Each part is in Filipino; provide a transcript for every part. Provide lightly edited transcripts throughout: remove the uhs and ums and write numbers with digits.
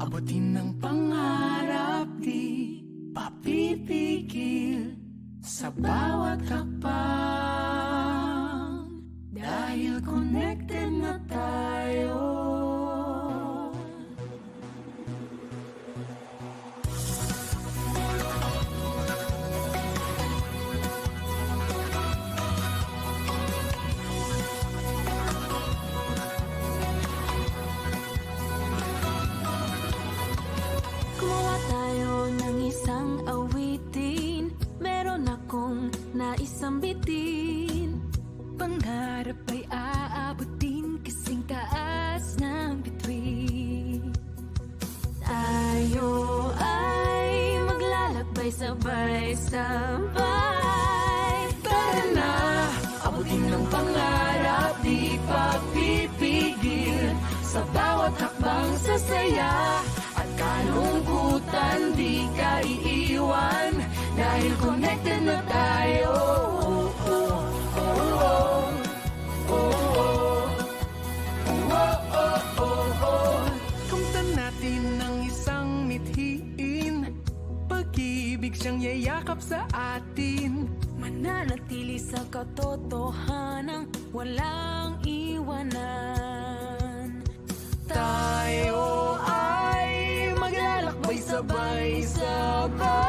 Abutin ng pangarap, di papipigil sa bawat hakbang, dahil connected na tayo. Gumawa tayo ng isang awitin, meron akong naisang bitin. Pangarap ay aabutin kasing taas ng bituin. Tayo ay maglalakbay sabay-sabay. Tara na, abutin ng pangarap, di papipigil sa bawat hakbang sasaya at kalungkutan, di ka iiwan dahil connected na tayo. Kamtan natin ng isang mithiin, pag-ibig siyang yayakap sa atin. Mananatili sa katotohanang walang iwanan. Tayo ay maglalakbay sabay-sabay.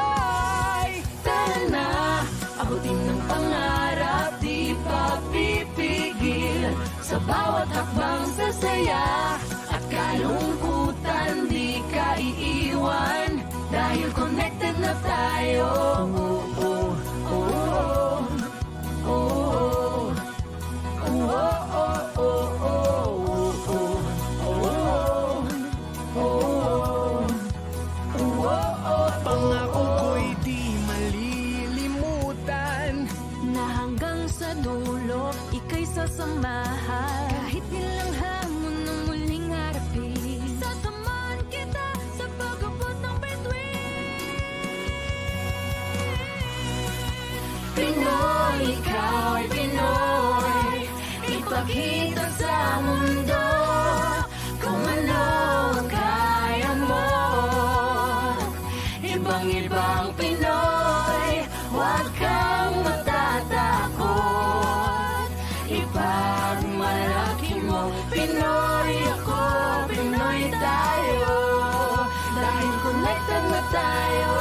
Tara na, abutin ng pangarap, di papipigil sa bawat hakbang sasaya at kalungkutan, di ka iiwan dahil connected na tayo. Pangako ko'y di malilimutan Na hanggang sa dulo, ika'y sasamahan. Kahit ilang hamon na muling harapin, sasamahan kita sa pag-abot ng bituin. Pinoy, ikaw ay Pinoy, ipakita sa mundo kung ano ang kaya mo. Ibang-ibang Pinoy, huwag kang matatakot. Ipagmalaki mo, Pinoy ako, Pinoy tayo, dahil connected na tayo.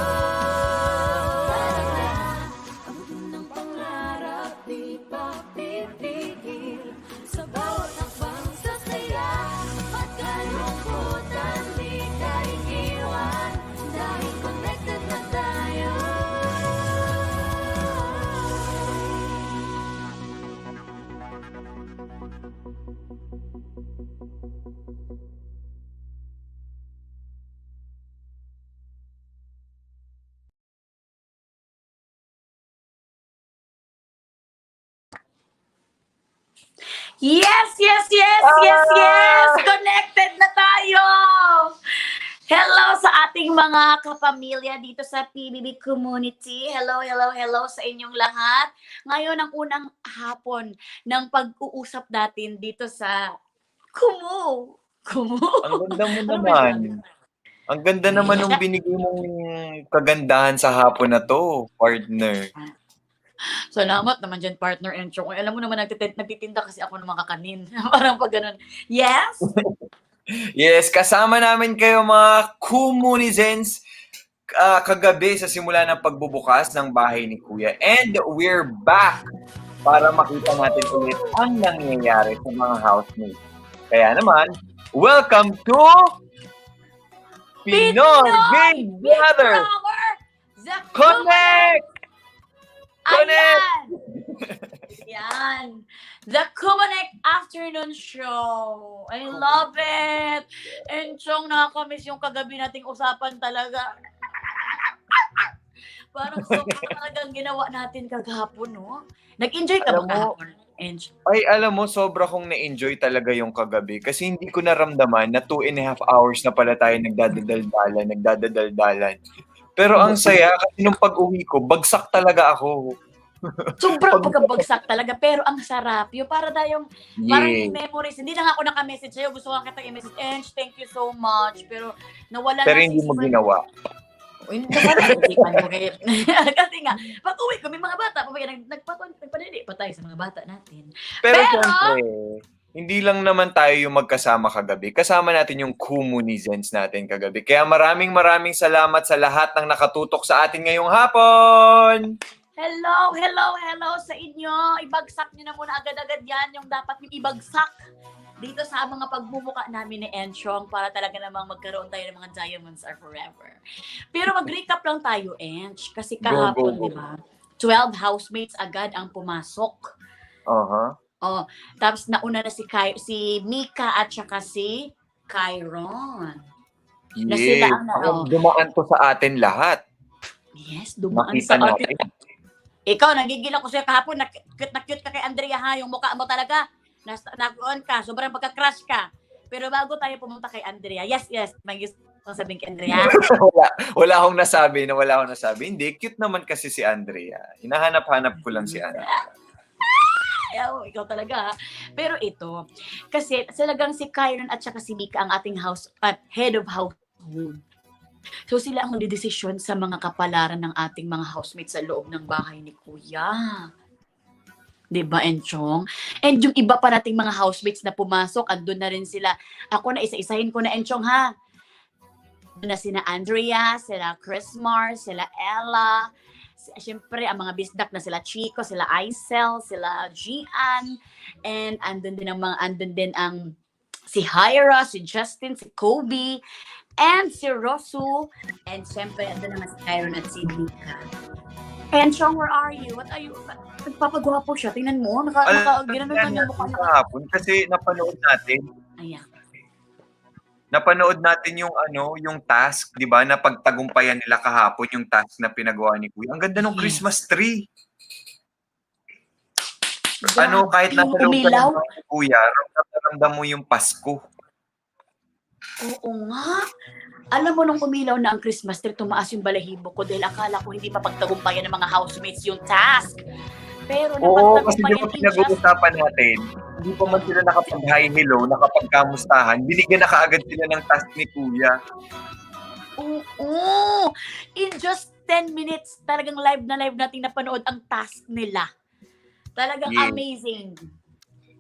Abutin ng pangarap, di papipigil sa bawat hakbang sasaya at kalungkutan, di ka iiwan dahil connected na tayo. Yes, yes, yes, yes, yes! Connected na tayo! Hello sa ating mga kapamilya dito sa PBB Community. Hello, hello, hello sa inyong lahat. Ngayon ang unang hapon ng pag-uusap natin dito sa Kumu. Kumu? Ang ganda mo Ano ba naman. yun? Ang ganda naman nung binigay mong kagandahan sa hapon na to, partner. Salamat naman dyan, partner Encho. Kung alam mo naman, nagtitinda kasi ako ng mga kakanin. Parang pag ganun. Yes? Yes, kasama namin kayo mga Kumunizens kagabi sa simula ng pagbubukas ng bahay ni Kuya. And we're back para makita natin ulit ang nangyayari sa mga housemates. Kaya naman, welcome to Pinoy Big Brother! The Connect! Connect! Ayan! Yan. The Kumanek Afternoon Show. I love it. And Chong, nakakamiss yung kagabi nating usapan talaga. Parang sobrang talagang ginawa natin kagahapon, no? Nag-enjoy ka ba Alam mo, kahapon, Ench? Ay, alam mo, sobra kong na-enjoy talaga yung kagabi kasi hindi ko naramdaman na 2.5 hours na pala tayo nagdadadaldalan. Pero ang saya kasi nung pag-uwi ko, bagsak talaga ako. Sobrang pagkabagsak talaga, pero ang sarap. Yung para tayong, parang Yeah. yung memories. Hindi na nga ako naka-message sa'yo. Gusto ko nga kitang i-message. Ench, thank you so much. Pero nawala Pero na hindi mo sobrang- ginawa. Isipan ko kayo. Kasi nga, pag uwi ko, may mga bata. Nagpadali pa tayo sa mga bata natin. Pero Pero- syempre, hindi lang naman tayo yung magkasama kagabi. Kasama natin yung Kumunizens natin kagabi. Kaya maraming salamat sa lahat ng nakatutok sa atin ngayong hapon! Hello sa inyo. Ibagsak nyo na muna agad-agad yan yung dapat yung ibagsak dito sa mga pagmumuka namin ni Enchong para talaga namang magkaroon tayo ng mga diamonds are forever. Pero mag-recap lang tayo, Ench. Kasi kahapon, Go. di ba? 12 housemates agad ang pumasok. Uh-huh. Oh, tapos nauna na si Mika at saka si Kyron. Na sila Yeah. ang na- Dumaan to sa atin lahat. Yes, dumaan Makita sa atin. natin. Ikaw, nagigil ako sa'yo kahapon, na cute ka kay Andrea ha, yung mukha mo talaga, nakuon ka, sobrang pagka-crush ka. Pero bago tayo pumunta kay Andrea, yes, may gusto kong sabihin kay Andrea. wala akong nasabi. Hindi, cute naman kasi si Andrea. Hinahanap-hanap ko lang si Andrea. Ayaw, ikaw talaga ha. Pero ito, kasi talagang si Kyron at saka si Mika ang ating head of household. So sila ang magdidesisyon sa mga kapalaran ng ating mga housemates sa loob ng bahay ni Kuya. 'Di ba, Enchong? And yung iba pa nating mga housemates na pumasok, andun na rin sila. Ako na isa-isahin ko na, Enchong ha. Andun na sina Andrea, sila Chris Mars, sila Ella, siyempre ang mga bisdak na sila Chico, sila Aisel, sila Gian, and andun din ang si Hyra, si Justin, si Kobe, and si Rosu, and siyempre andun naman si Kyron at si Mika. And Chong, where are you? What are you? Nagpapagwapo siya. Tingnan mo. Ginanong lang yung mukha niya. Kahapon kasi napanood natin yung task, 'di ba? Na pagtagumpayan nila kahapon yung task na pinagawa ni Kuya. Ang ganda ng Yes. Christmas tree. Grabe, Kahit nasa loob ka umilaw. ng bahay ni Kuya, ramdam mo yung Pasko. Oo nga. Alam mo, nung umilaw na ang Christmas tree, tumaas yung balahibo ko dahil akala ko hindi mapagtagumpayan ng mga housemates yung task. Pero Oo, kasi di ba napagtagumpayan in just pinag-uusapan natin, hindi pa man sila nakapag-hi hello, nakapag-kamustahan, binigyan na kaagad sila ng task ni Kuya. Oo. In just 10 minutes, talagang live na live nating napanood ang task nila. Talagang Yeah. amazing.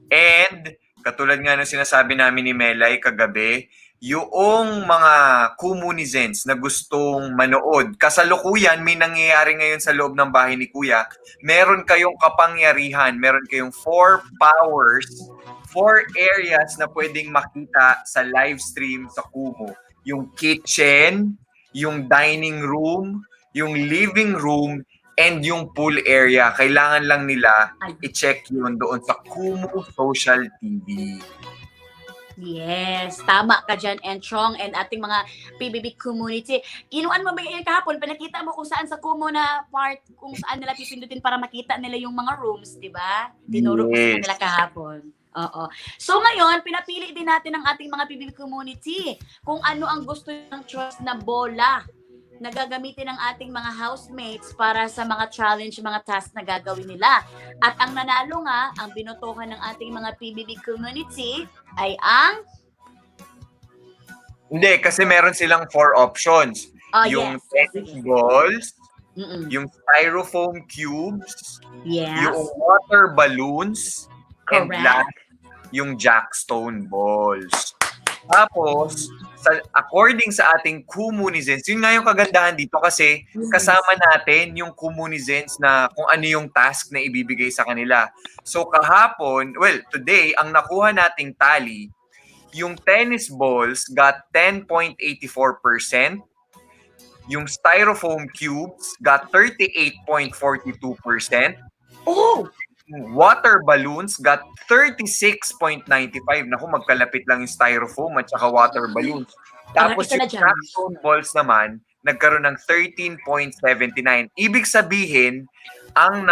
And, katulad nga ng sinasabi namin ni Melay kagabi, yung mga Kumunizens na gustong manood, kasalukuyan may nangyayari ngayon sa loob ng bahay ni Kuya, meron kayong kapangyarihan, meron kayong 4 powers, 4 areas na pwedeng makita sa live stream sa Kumu. Yung kitchen, yung dining room, yung living room, and yung pool area. Kailangan lang nila i-check yun doon sa Kumu Social TV. Yes, tama ka dyan, Enchong, and ating mga PBB community. Kinuan mo ba yung kahapon? Pinakita mo kung saan sa Kumu na part, kung saan nila pipindutin para makita nila yung mga rooms, di ba? Tinuro ko sa Yes. nila kahapon. Oo. So ngayon, pinapili din natin ang ating mga PBB community kung ano ang gusto ng choice na bola na gagamitin ng ating mga housemates para sa mga challenge, mga task na gagawin nila. At ang nanalo nga, ang binotohan ng ating mga PBB community ay ang Hindi, kasi meron silang 4 options. Yung tennis balls, Mm-mm. yung styrofoam cubes, Yes. yung water balloons, and Correct. last, yung jackstone balls. Tapos, according sa ating Kumunizens, yun nga yung kagandahan dito kasi kasama natin yung Kumunizens na kung ano yung task na ibibigay sa kanila. So kahapon, today, ang nakuha nating tally, yung tennis balls got 10.84%, yung styrofoam cubes got 38.42%, Oh! water balloons got 36.95. Naku, magkalapit lang yung styrofoam at saka water balloons. Tapos isa na yung dyan. jackstone balls naman, nagkaroon ng 13.79. Ibig sabihin, ang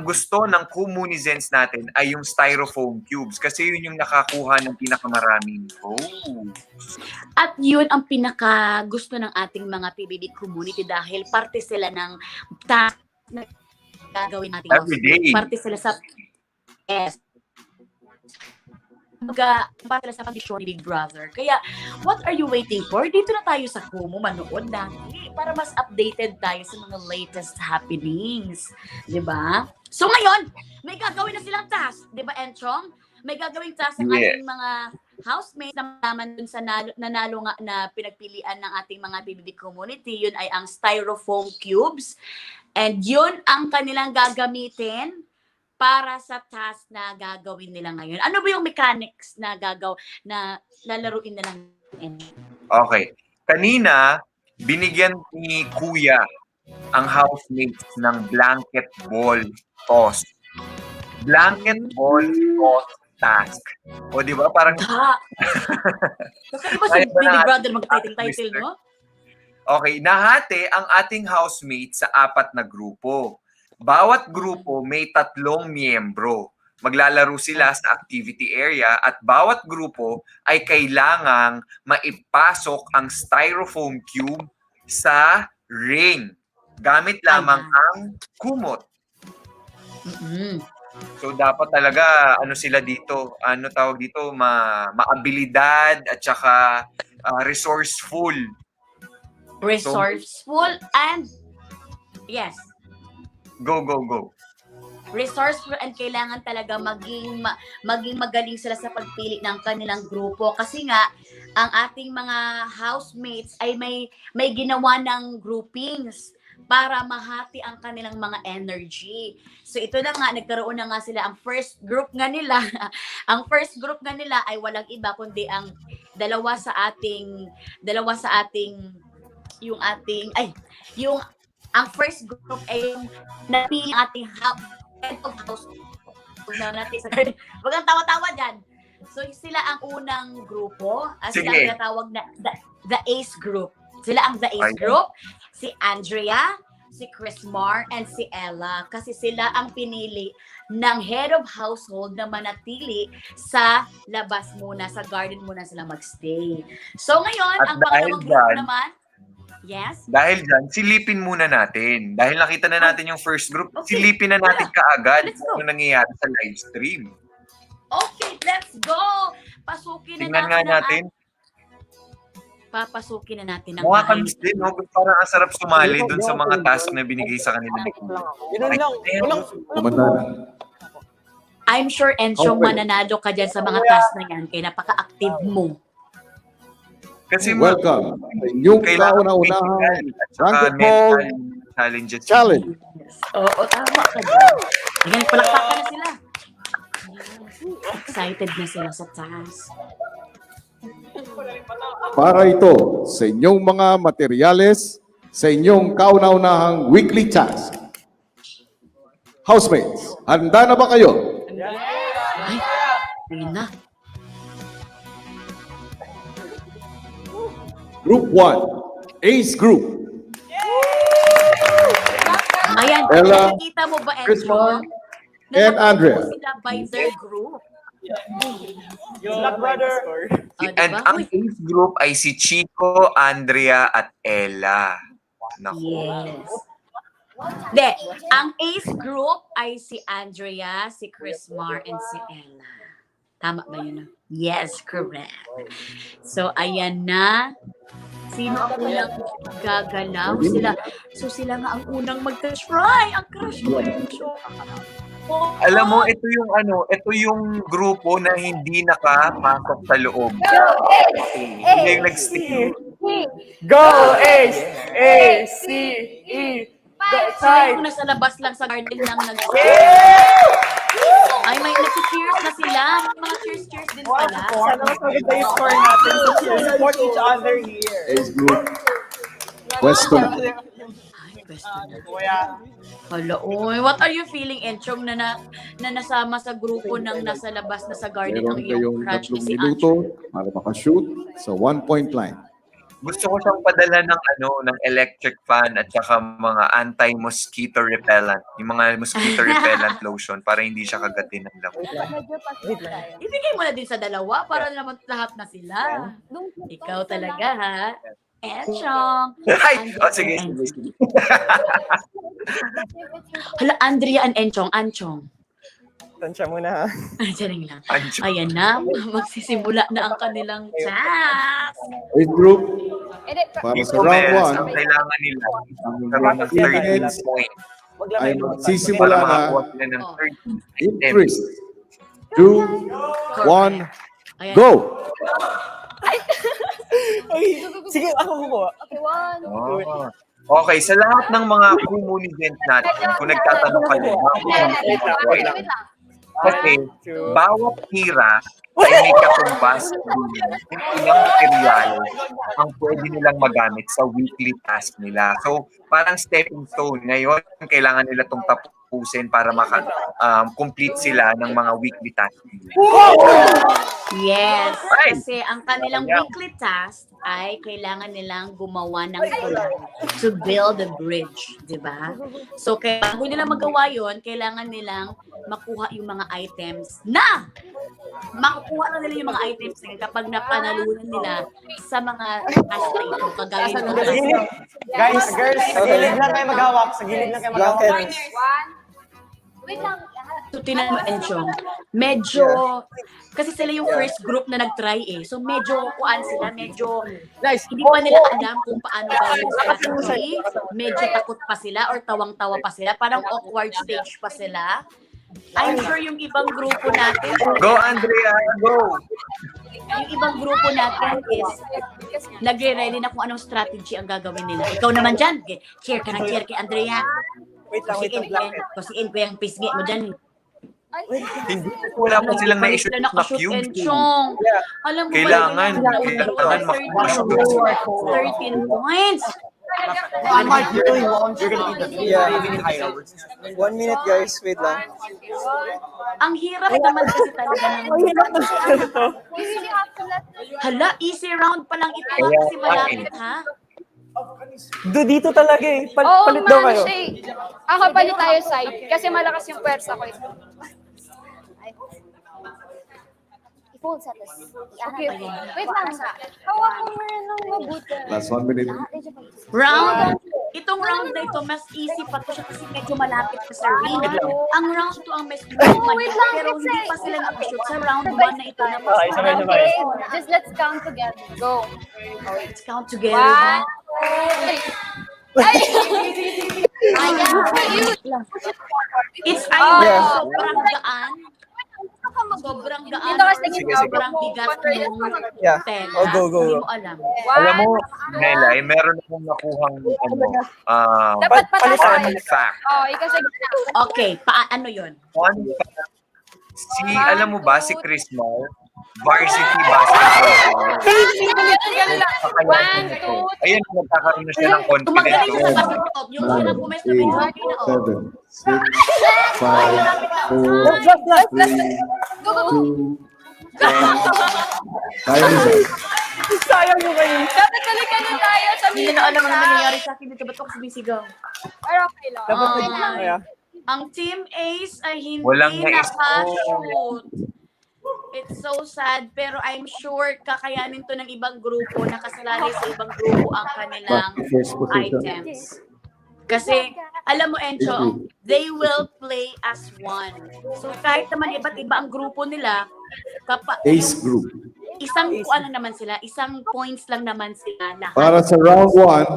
gusto ng Kumunizens natin ay yung styrofoam cubes kasi yun yung nakakuha ng pinakamaraming votes. At yun ang pinaka gusto ng ating mga PBB community dahil parte sila ng task na gagawin natin Every day. parte sila sa yes. Parte sila sa pag-show ni Big Brother. Kaya, what are you waiting for? Dito na tayo sa Kumu, manood na para mas updated tayo sa mga latest happenings. Diba? So ngayon, may gagawin na silang task. Diba, Enchong? May gagawing task ang ating mga housemates na naman dun sa nanalo nga na pinagpilian ng ating mga PBB community. Yun ay ang styrofoam cubes. And yun ang kanilang gagamitin para sa task na gagawin nila ngayon. Ano ba yung mechanics na na lalaruin nila ngayon? Okay. Kanina, binigyan ni Kuya ang housemates ng blanket ball toss. Blanket ball toss task. O di ba? Parang Kakaiba si Big Brother mag-title, no? Okay, nahati ang ating housemates sa 4 na grupo. Bawat grupo may 3 miyembro. Maglalaro sila sa activity area at bawat grupo ay kailangang maipasok ang styrofoam cube sa ring. Gamit lamang ang kumot. So dapat talaga sila dito, tawag dito, maabilidad at saka resourceful. Resourceful and yes. Go. Resourceful and kailangan talaga maging magaling sila sa pagpili ng kanilang grupo kasi nga ang ating mga housemates ay may ginawa ng groupings para mahati ang kanilang mga energy. So ito na nga, nagkaroon na nga sila ang first group nga nila. Ang first group nga nila ay walang iba kundi ang dalawa sa ating ang first group ay yung napili ating head of house na natin sa garden. Huwag kang tawa-tawa dyan. So sila ang unang grupo. Sila ang tinatawag na the Ace Group. Sila ang the Ace Group. Si Andrea, si Chrismar, and si Ella. Kasi sila ang pinili ng head of household na manatili sa labas muna, sa garden muna sila magstay. So ngayon, at ang pangalawang grupo naman, yes? Dahil dyan, silipin muna natin. Dahil nakita na natin yung first group, silipin na natin kaagad kung ano nangyayari sa live stream. Okay, let's go! Pasukin na Tingnan nga natin. Papasukin na natin ang Mukha bahay. kami din, no? Parang ang sarap sumali dun sa mga task na binigay sa kanila. I'm sure, Enchong, mananalo ka dyan sa mga task na yan kaya napaka-active mo. Kasi welcome. Yung kauna-unahan Ranking Ball Challenge. Oo, tama ka dyan. Ayan, palakpakan na sila. Excited na sila sa task. Para ito sa inyong mga materyales sa inyong kauna-unahang weekly task. Housemates, handa na ba kayo? Ay, ayun na. Group 1, Ace Group. Ayan, Ella, nakikita mo ba, Chrismar, Enchong? and Andrea. Sila by their group. And ang Ace group ay si Chico, Andrea, at Ella. Naku. Yes. De, ang Ace group ay si Andrea, si Chrismar, and si Ella. Tama ba yun? Yes, correct. So, ayan na. Sino ang unang gagalaw? Sila nga ang unang mag-try. Ang crush ko yung show. Alam mo, ito yung grupo na hindi nakapasok sa loob. Hindi yung nag-stick. Go Ace! A-C-E! Sila yung nasa labas lang sa garden lang ay, may nag-cheers na sila. Mga cheers din pala. Sana mas maganda yung score natin. Support each other here. Ace Group. Pwesto na. Ay, pwesto na. Hala, oy. What are you feeling, Enchong, na nasama sa grupo ng nasa labas na sa garden Meron ang iyong kayong crush 3 ni si minuto Andrew? para makashoot sa 1-point line. Gusto ko siyang padala ng electric fan at saka mga anti-mosquito repellent. Yung mga mosquito repellent lotion para hindi siya kagatin ng lamok. Ibigay mo na din sa dalawa para naman lahat na sila. Ikaw talaga, ha? Enchong. Ay! Oh, sige. Hala, Andrea and Anchong. Tansya muna ha. Diyan lang. Ancho. Ayan na, magsisimula na ang kanilang chat. Age group, para sa Dito, round Mels, ang 1, kailangan nila, ang karoon ng 13 minutes points ay Maglagay para mo. magsisimula na makakuha sila ng 13 in 3, 2, 1, Ayan. go! Ay, sige, ako kukuha. Oh. Okay, sa lahat ng mga community natin, kung nagtatanong kayo, kasi bawat tira ay may katumbas ng ilang material ang pwede nilang magamit sa weekly task nila. So, parang stepping stone. Ngayon, kailangan nila itong tapusin para complete sila ng mga weekly task nila. Yes, Right. kasi ang kanilang weekly task ay kailangan nilang gumawa ng tulay to build a bridge, di ba? So, kaya bago nila magawa yon, kailangan nilang makuha yung mga items na makukuha na nila yung mga items na yun kapag napanalunan nila sa mga task na ito. Kagaya Sa ng gilid. Guys, girls, sa gilid lang kayo maghawak. Sa gilid lang kayo maghawak. Wait lang. So, tinan mo, Enchong, medyo, kasi sila yung first group na nag-try eh. So, medyo kuan sila, medyo, Nice. hindi pa nila alam kung paano gawin strategy. Medyo takot pa sila or tawang-tawa pa sila. Parang awkward stage pa sila. I'm sure yung ibang grupo natin, Go, Andrea! Go! yung ibang grupo natin is nagre-ready na kung anong strategy ang gagawin nila. Ikaw naman dyan, share ka ng share kay Andrea. Wait lang, wait lang. Kusiin ko yung pisngi mo dyan. Hindi, wala pa silang na-issue Sila na nakashoot cube. and chong. Alam mo ba, Kailangan kailangan makashoot. 13 points. Yeah. 1 minute guys, wait lang. Ang hirap naman kasi talaga ng... We really have to let them. Hala, easy round pa lang ito kasi malapit ha. Dito talaga eh. Oo, Palit daw kayo. Shay. Ako, palit tayo side. Kasi malakas yung pwersa ko. I-fold sa tas. Okay. Wait lang. Hawak mo muna ng mabuti. Last 1 minute. Round, itong round na ito, mas easy pa to siya kasi medyo malapit pa sa ring. Ang round 2 ang mas wait lang, pero hindi kasi- pa sila nakashoot sa round 1 na ito na mas Okay, sabay-sabay. malapit. Just let's count together. Go. Let's count together. 1, 2, 3. Ay! It's either Yeah. sobrang gaan, sobrang gaan, Dito kasi Sige, sige. sobrang bigat ng Yeah. tela. Oh, go, go, Hindi go. mo alam. Alam mo, Nela, meron akong nakuhang Dapat patas fun tayo. fact. Oh, ikaw sa gitna. Okay, ano yun? Fun fact. Alam mo ba, si Chris Mal, varsity basketball player. 1, 2, Ayun, nagkakaroon na siya ng Tumagaling confidence. siya sa basketball. Yung sila pumesto, medyo okay na. 7, 6, 5, 4, Last, last. 3, Go, go, go. 2, 1. Time is up. Sayang yung kayo. Dapat balikan tayo sa Hindi na alam ano nangyayari sa akin dito. Ba't ako sumisigaw? Pero okay lang. Dapat Ah. Ang Team Ace ay hindi Walang nakashoot. It's so sad, pero I'm sure kakayanin to ng ibang grupo, nakasalali sa ibang grupo ang kanilang First position. items. Kasi, alam mo, Encho, they will play as one. So, kahit naman iba't iba ang grupo nila, Ace group. isang ano naman sila, isang points lang naman sila lahat. Para sa round 1,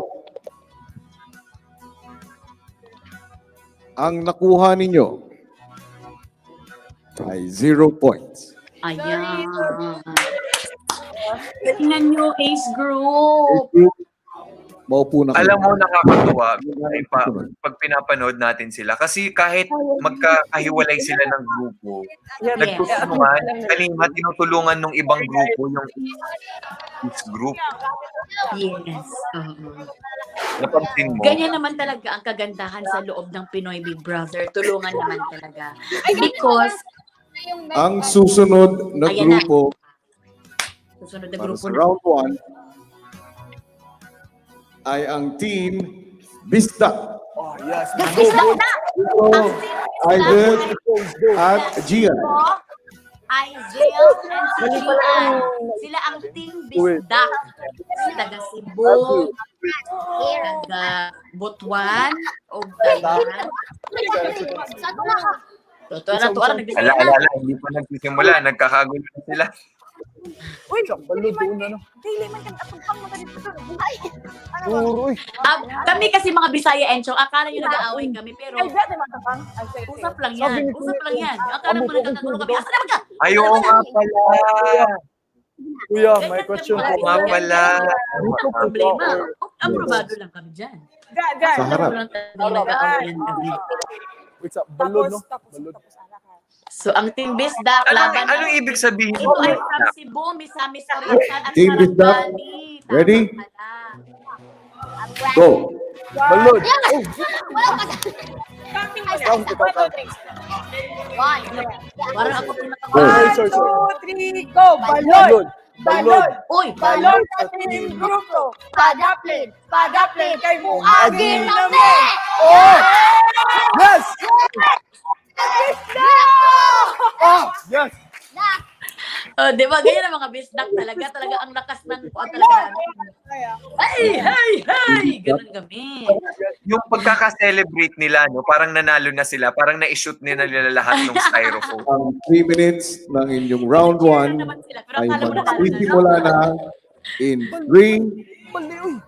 ang nakuha ninyo ay 0 points. Ayan. Tingnan nyo, Ace Ace Group. group, maupo na kayo. Alam mo, nakakatuwa pag pinapanood natin sila. Kasi kahit magkakahiwalay sila ng grupo, nagtutulungan, kanina tinutulungan ng ibang grupo yung each group. Yes. Oo. Napansin mo? Ganyan naman talaga ang kagandahan sa loob ng Pinoy Big Brother. Tulungan naman talaga. Because, Ang susunod na Ayan na. grupo susunod na para grupo sa na. round 1 ay ang team Bista. Oh, yes. Isla na! Ito, Aiden at Gian. Aizel and si Gian. Sila ang Team Bisdak. Taga Cebu, taga Butuan, o Dayan. Totoo na, nagbisaya na. Ala, hindi pa nagsisimula. Nagkakagulo na sila. Kami kasi mga Bisaya, Enchong, akala nyo nag-aaway kami, pero usap lang yan. Akala mo nagkakagulo kami. Asa naman ka? Ay, oo nga pala. Kuya, may question Ganyan po. kami Nga pala. Walang problema. Aprobado lang kami dyan. Sa harap. Nag-aaway kami. Wait, balod, no? Balod. So, ang Team Bisdak, laban Anong ibig sabihin? Ito ay from Cebu, Misamis Oriental at Team Bisdak, Sarangani. Tama ready? pala. Go! Balod. Parang ako Go! Ay, sorry. 2, 3, go! Balon! Balod. Uy, Balon sa team grupo! Padaplin! Padaplin! Kay Muagin Lame! Oh! Yes! Oh! Yes! oh, di ba? Ganyan ang mga Bisdak talaga. Talaga ang lakas ng talaga. Hey! Ganun kami. Yung pagkaka-celebrate nila, no, parang nanalo na sila. Parang na-shoot nila lahat ng styrofoam. Ang 3 minutes ng inyong round 1 naman sila. Pero ay akala mo magsisimula na in 3,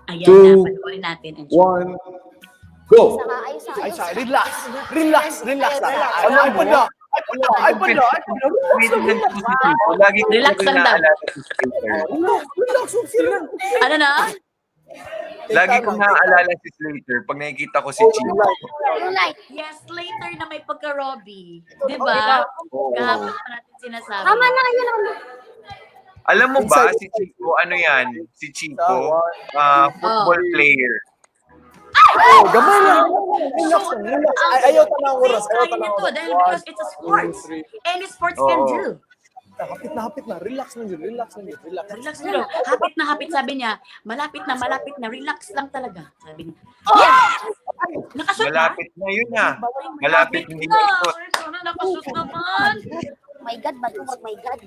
Ayan Two, na, panoorin natin. 1, go! Ay, sorry. Relax. Relax lang. iPod na. Relax lang daw. Ano na? Lagi ko naaalala si Slater pag nakikita ko si Chico. Yes, later na may pagka-Robby. Di ba? Oo. Kahapon pa natin sinasabi. Alam mo ba, si Chico, ano yan? Si Chico, football player. Oh, gamay lang. Relax lang. Ayaw ta ng oras. Kaya nito, dahil because it's a sports. Any sports can Oo. do. Hapit na. Relax lang yun. Relax. Relax nyo. Hapit, sabi niya. Malapit na. Relax lang talaga. Sabi niya. Yes! Nakashoot na? Malapit na yun Malapit hindi na ito. Sana nakashoot naman. My God, ba't mo my God?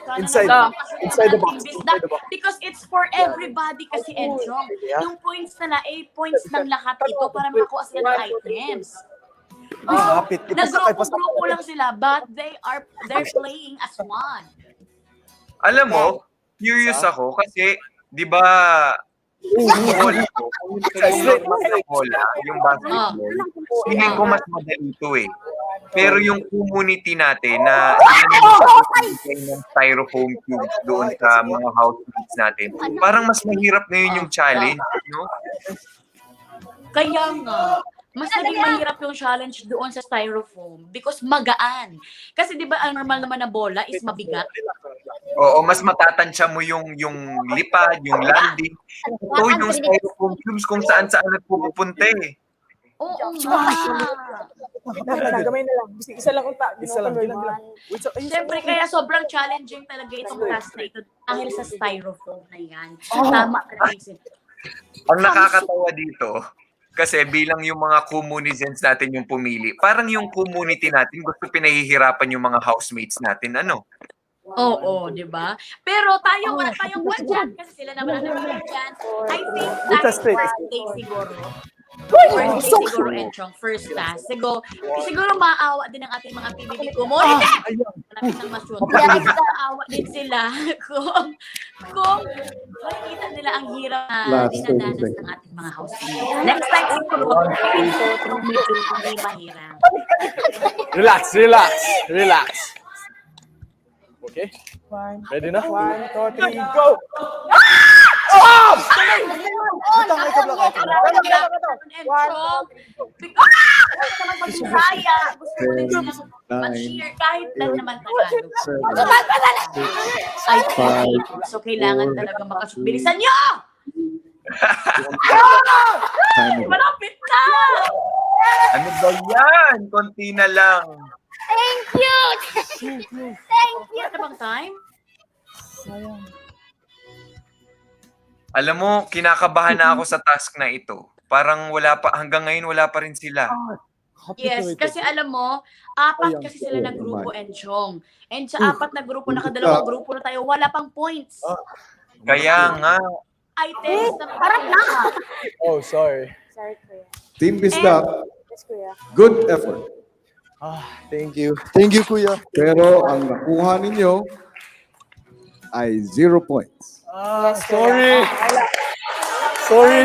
Sana Inside the box. Bisdak. Because it's for everybody kasi, Enchong. Yung points nila, points ng lahat ito para makakuha sila ng items. Hapit. Nagrupo-grupo lang sila, but they're playing as one. Alam mo, curious ako kasi, di ba, bola yung basketball, hindi ko mas madali ito eh. Pero yung community natin na ng styrofoam cubes doon sa mga housemates natin, parang mas mahirap ngayon yung challenge, no? Kaya nga, mas naging mahirap yung challenge doon sa styrofoam because magaan. Kasi di ba ang normal naman na bola is mabigat? Oo, mas matatansya mo yung lipad, yung landing. Ito yung styrofoam cubes kung saan-saan nagpupunta eh. Oo nga. Gamay na lang. Isa lang unta. Isa lang. Siyempre, kaya sobrang challenging talaga itong task na ito dahil sa styrofoam na yan. Tama ka rin. Ang nakakatawa dito, kasi bilang yung mga communizens natin yung pumili, parang yung community natin gusto pinahihirapan yung mga housemates natin, ano? Oo, di ba? Pero tayo, wala tayong one dyan kasi sila naman ang naman dyan. I think that's first day siguro. First day siguro, Enchong. First task. Siguro maawa din ang ating mga PBB community. Malapit ng ma-shoot. Maawa din sila kung makikita nila ang hirap na dinadanas ng ating mga housemates. Next time siguro, medyo hindi mahirap. Relax. Okay? Ready na? 1, 2, 3, go! Mag-share kahit lang naman Tagalog. 5, So, kailangan talaga makashoot. Bilisan nyo! time over. Malapit na! Ano ba yan? Konti na lang. Thank you! Wala na bang time? Alam mo, kinakabahan na ako sa task na ito. Parang hanggang ngayon wala pa rin sila. Yes, kasi alam mo, apat kasi sila na grupo, Enchong. And sa apat na grupo, nakadalawang grupo na tayo, wala pang points. Kaya nga. Items na harap na. Oh, sorry. Sorry, Kuya. Team Bisdak, Yes, Kuya. good effort. Thank you. Thank you, Kuya. Pero ang nakuha ninyo ay 0 points. Sorry. Sorry. Sorry.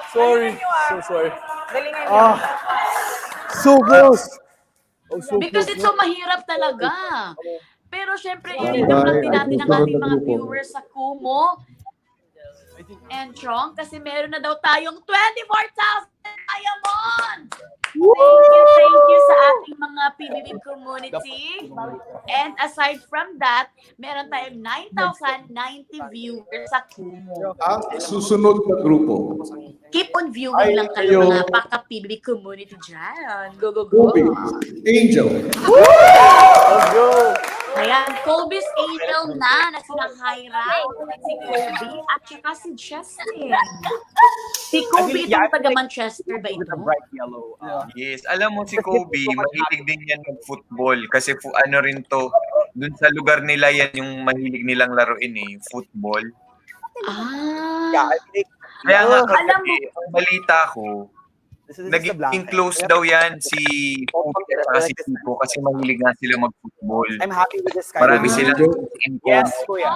Sorry. So sorry. Galingan niyo. So close. Oh, so Because close. it's so mahirap talaga. Pero syempre, Bye-bye. i-recap lang din natin ang Ay, ating mga grupo. viewers sa Kumu. Enchong, kasi meron na daw tayong 24,000 diamonds! Thank you sa ating mga PBB community. And aside from that, meron tayong 9,090 viewers sa Kumu. Ang susunod na grupo, Keep on viewing lang kayo mga paka-PBB community dyan. Go, go, go! Kobe, Angel, Let's go. Ayan, Kobe's Angel na sila Hyra, si Kobe, at saka si Justin. Si Kobe itong taga Manchester ba ito? Yes, alam mo si Kobe, mahilig din yan mag-football kasi ano rin to, dun sa lugar nila yan yung mahilig nilang laruin football. Ah, Kaya nga alam kasi, ang balita ko, naging close daw yan si Kobe at si Tito kasi mahilig nga sila mag-football. I'm happy with this kind Marami of silang income. Yes, Kuya.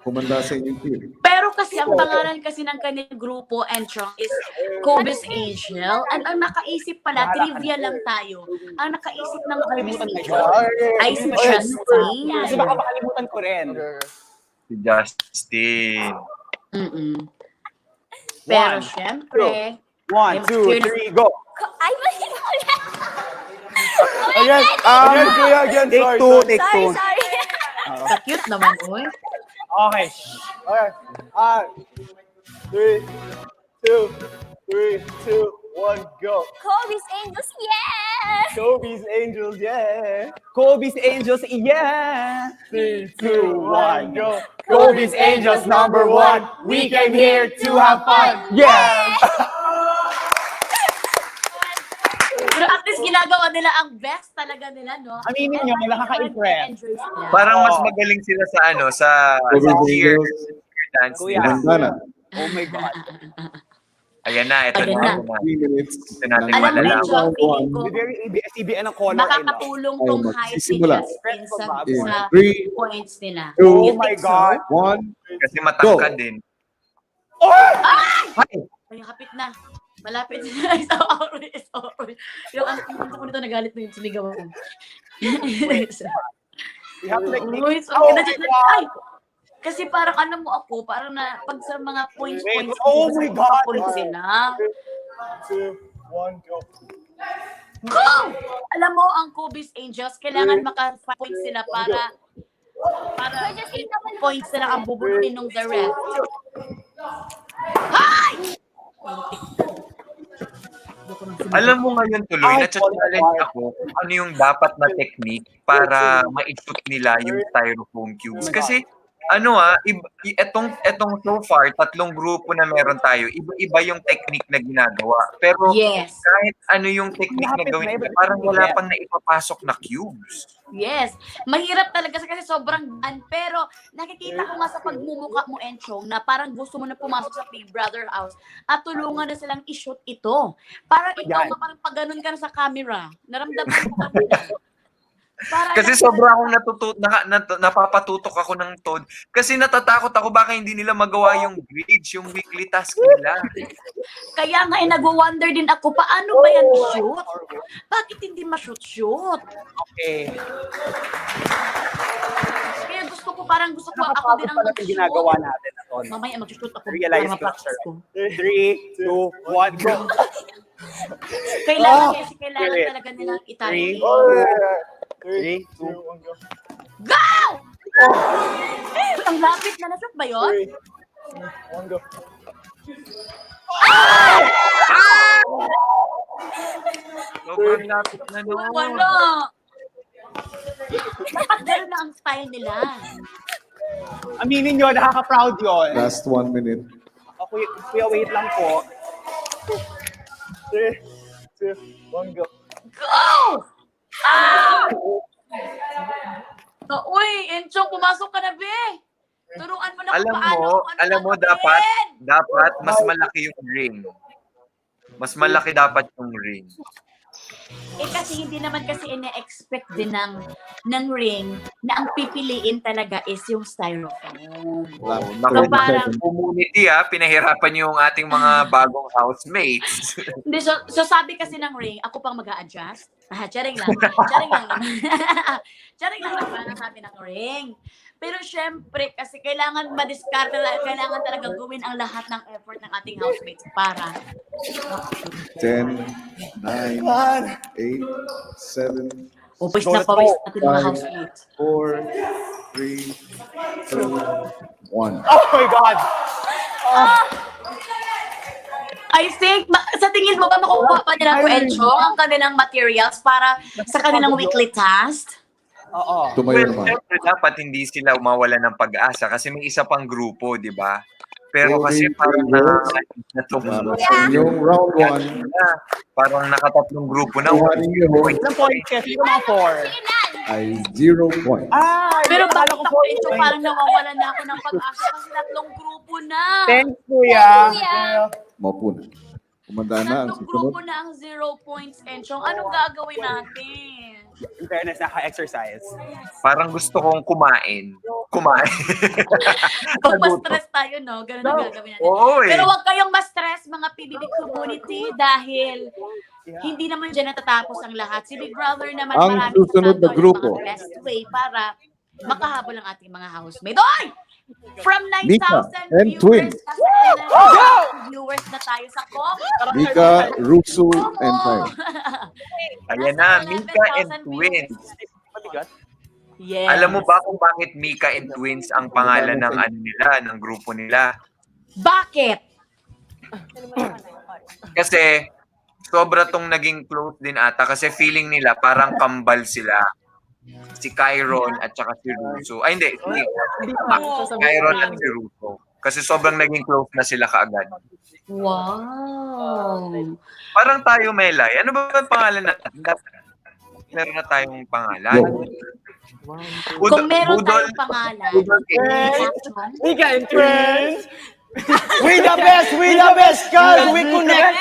kumanda sa inyong team. pero kasi ang pangalan kasi ng kanilang grupo, Enchong, is Kobe's Angel. And ang nakaisip pala, trivia lang tayo, ang nakaisip ng Kobe's Angel ay si Justin. Kasi baka makalimutan ko rin. Si Justin. Pero syempre, 1, 2, 3, go. Ay, mali mo yan. Again. Again, Kuya. Again. Take Sorry. two, Sorry. take two. Sorry. cute naman, oy. Okay. Okay. 3, 2, 1, go. Kobe's Angels, yeah! Kobe's Angels, yeah. Kobe's Angels, yeah. 3, 2, 1, go. Kobe's Angels, number 1. We came here to have fun. Yeah. Pero at least ginagawa nila ang best talaga nila, no? Aminin nyo, nakaka-impress. Enjoy sila. Parang mas magaling sila sa sa Kobe cheer Angels, dance Kuya. nila. kumanda na. Oh my God. Ayan na, ito Ayan na. na. 3 minutes. Ito natin Alam mo, malalaman. Enchong, feeling ko, Very ABS-CBN ang color. I love. makakatulong Ay, tong hype ni magsisimula. Justin sa In sa 3, points nila. 2, Oh You my think so? God. 1. Kasi matangkad din. Ay, kapit na. Malapit na. Sorry. Yung ang ko nito nagalit na yung sumigaw ko. We have to like make... Uy, so, Oh my kinadyan- God. Ay! Kasi parang ano mo ako, parang na pag sa mga points, Oh my God. points sila. 2, 1, go. Go! Alam mo, ang Kobe's Angels, kailangan maka-points sila para 8 points na lang ang bubunuin ng the rest. Hi! Alam mo ngayon tuloy, na-challenge ako ano yung dapat na technique para ma-shoot nila yung styrofoam cubes. Kasi etong so far, 3 grupo na meron tayo, iba-iba yung technique na ginagawa. Pero Yes. kahit ano yung technique na gawin nila, parang wala pang naipapasok na cubes. Yes. Mahirap talaga kasi sobrang gaan. Pero nakikita ko nga sa pagmumukha mo, Enchong, na parang gusto mo na pumasok sa Big Brother house at tulungan na silang i-shoot ito. Parang ikaw nga, parang pag ganun ka na sa camera. Naramdaman ko kanina. Kasi sobra akong napapatutok ako ng Todd. Kasi natatakot ako baka hindi nila magawa yung bridge, yung weekly task nila. Kaya nga nag-wonder din ako, paano ba yan shoot? Bakit hindi ma-shoot-shoot? Okay. Kaya gusto ko ako din ang Nakapagod pala yung ginagawa mag-shoot. natin. Aton. Mamaya mag-shoot ako Realize para ma-practice ko. 3, 2, 1, go. Kailangan talaga nilang itali. 3, 2, 1, go. Go! Ang lapit na na-shoot ba yun? 3, 2, 1, go. Sobrang lapit na noon. Wala. Dapat gano'n na ang style nila. Aminin nyo, nakaka-proud yun. Last 1 minute. Kuya, wait lang po. 3, 2, One go. Go! Ah! Uy, Enchong, pumasok ka na, be. Turuan mo na kung Alam mo, dapat mas malaki yung ring. Mas malaki dapat yung ring. Kasi hindi naman kasi ina-expect din ng ring na ang pipiliin talaga is yung styrofoam. Naku, parang- community pinahirapan yung ating mga bagong housemates. Hindi, so sabi kasi ng ring, ako pang mag-a-adjust. Charing lang. Charing lang naman. Charing lang naman ang sabi ng ring. Pero syempre, kasi kailangan madiskarte, kailangan talaga gawin ang lahat ng effort ng ating housemates para 10, 9, 8, 7, pawis na pawis natin mga housemates. 4, 3, 2, 1. Oh my God! I think, sa tingin mo ba makukuha pa nila ko, Encho, ang kanilang materials para sa kanilang weekly task? Oo. Tumayo naman. Siyempre, dapat hindi sila umawala ng pag-asa kasi may isa pang grupo, di ba? Pero kasi parang Yung round 1, parang nakatatlong grupo na. kuhanin niyo Ilang points kasi? Mga 4. ay 0 point. Pero bakit ako, Encho, parang nawawalan na ako ng pag-asa kasi tatlong grupo na. Thanks, Kuya. Maupo na. Kumanda na ang Tatlong susunod. grupo na ang 0 points, Encho. Anong gagawin natin? In fairness, naka-exercise. Parang gusto kong kumain. Pag ma-stress tayo, no? Ganun ang gagawin natin. Oo Pero huwag kayong ma-stress, mga PBB community, dahil hindi naman dyan natatapos ang lahat. Si Big Brother naman Ang maraming susunod na ginagawa ng grupo. mga best way para makahabol ang ating mga housemates. Oy! From Mika 9,000 and viewers, Twins. nasa 11,000 viewers na tayo sa COP. Mika, Russo, and Fire. Ayan na, Mika and Twins. Mabigat. Yes. Alam mo ba kung bakit Mika and Twins ang pangalan ng ng grupo nila? Bakit? Kasi sobra tong naging close din ata kasi feeling nila parang kambal sila. Si Kyron at saka si Russo. Ay hindi, Kyron at si Russo. Kasi sobrang naging close na sila kaagad. Wow. Parang tayo, Melay. Ano ba ang pangalan natin? Meron na tayong pangalan. Kung meron tayong pangalan, Budol Mika and Twins! We the best! We the best! Cause we connect!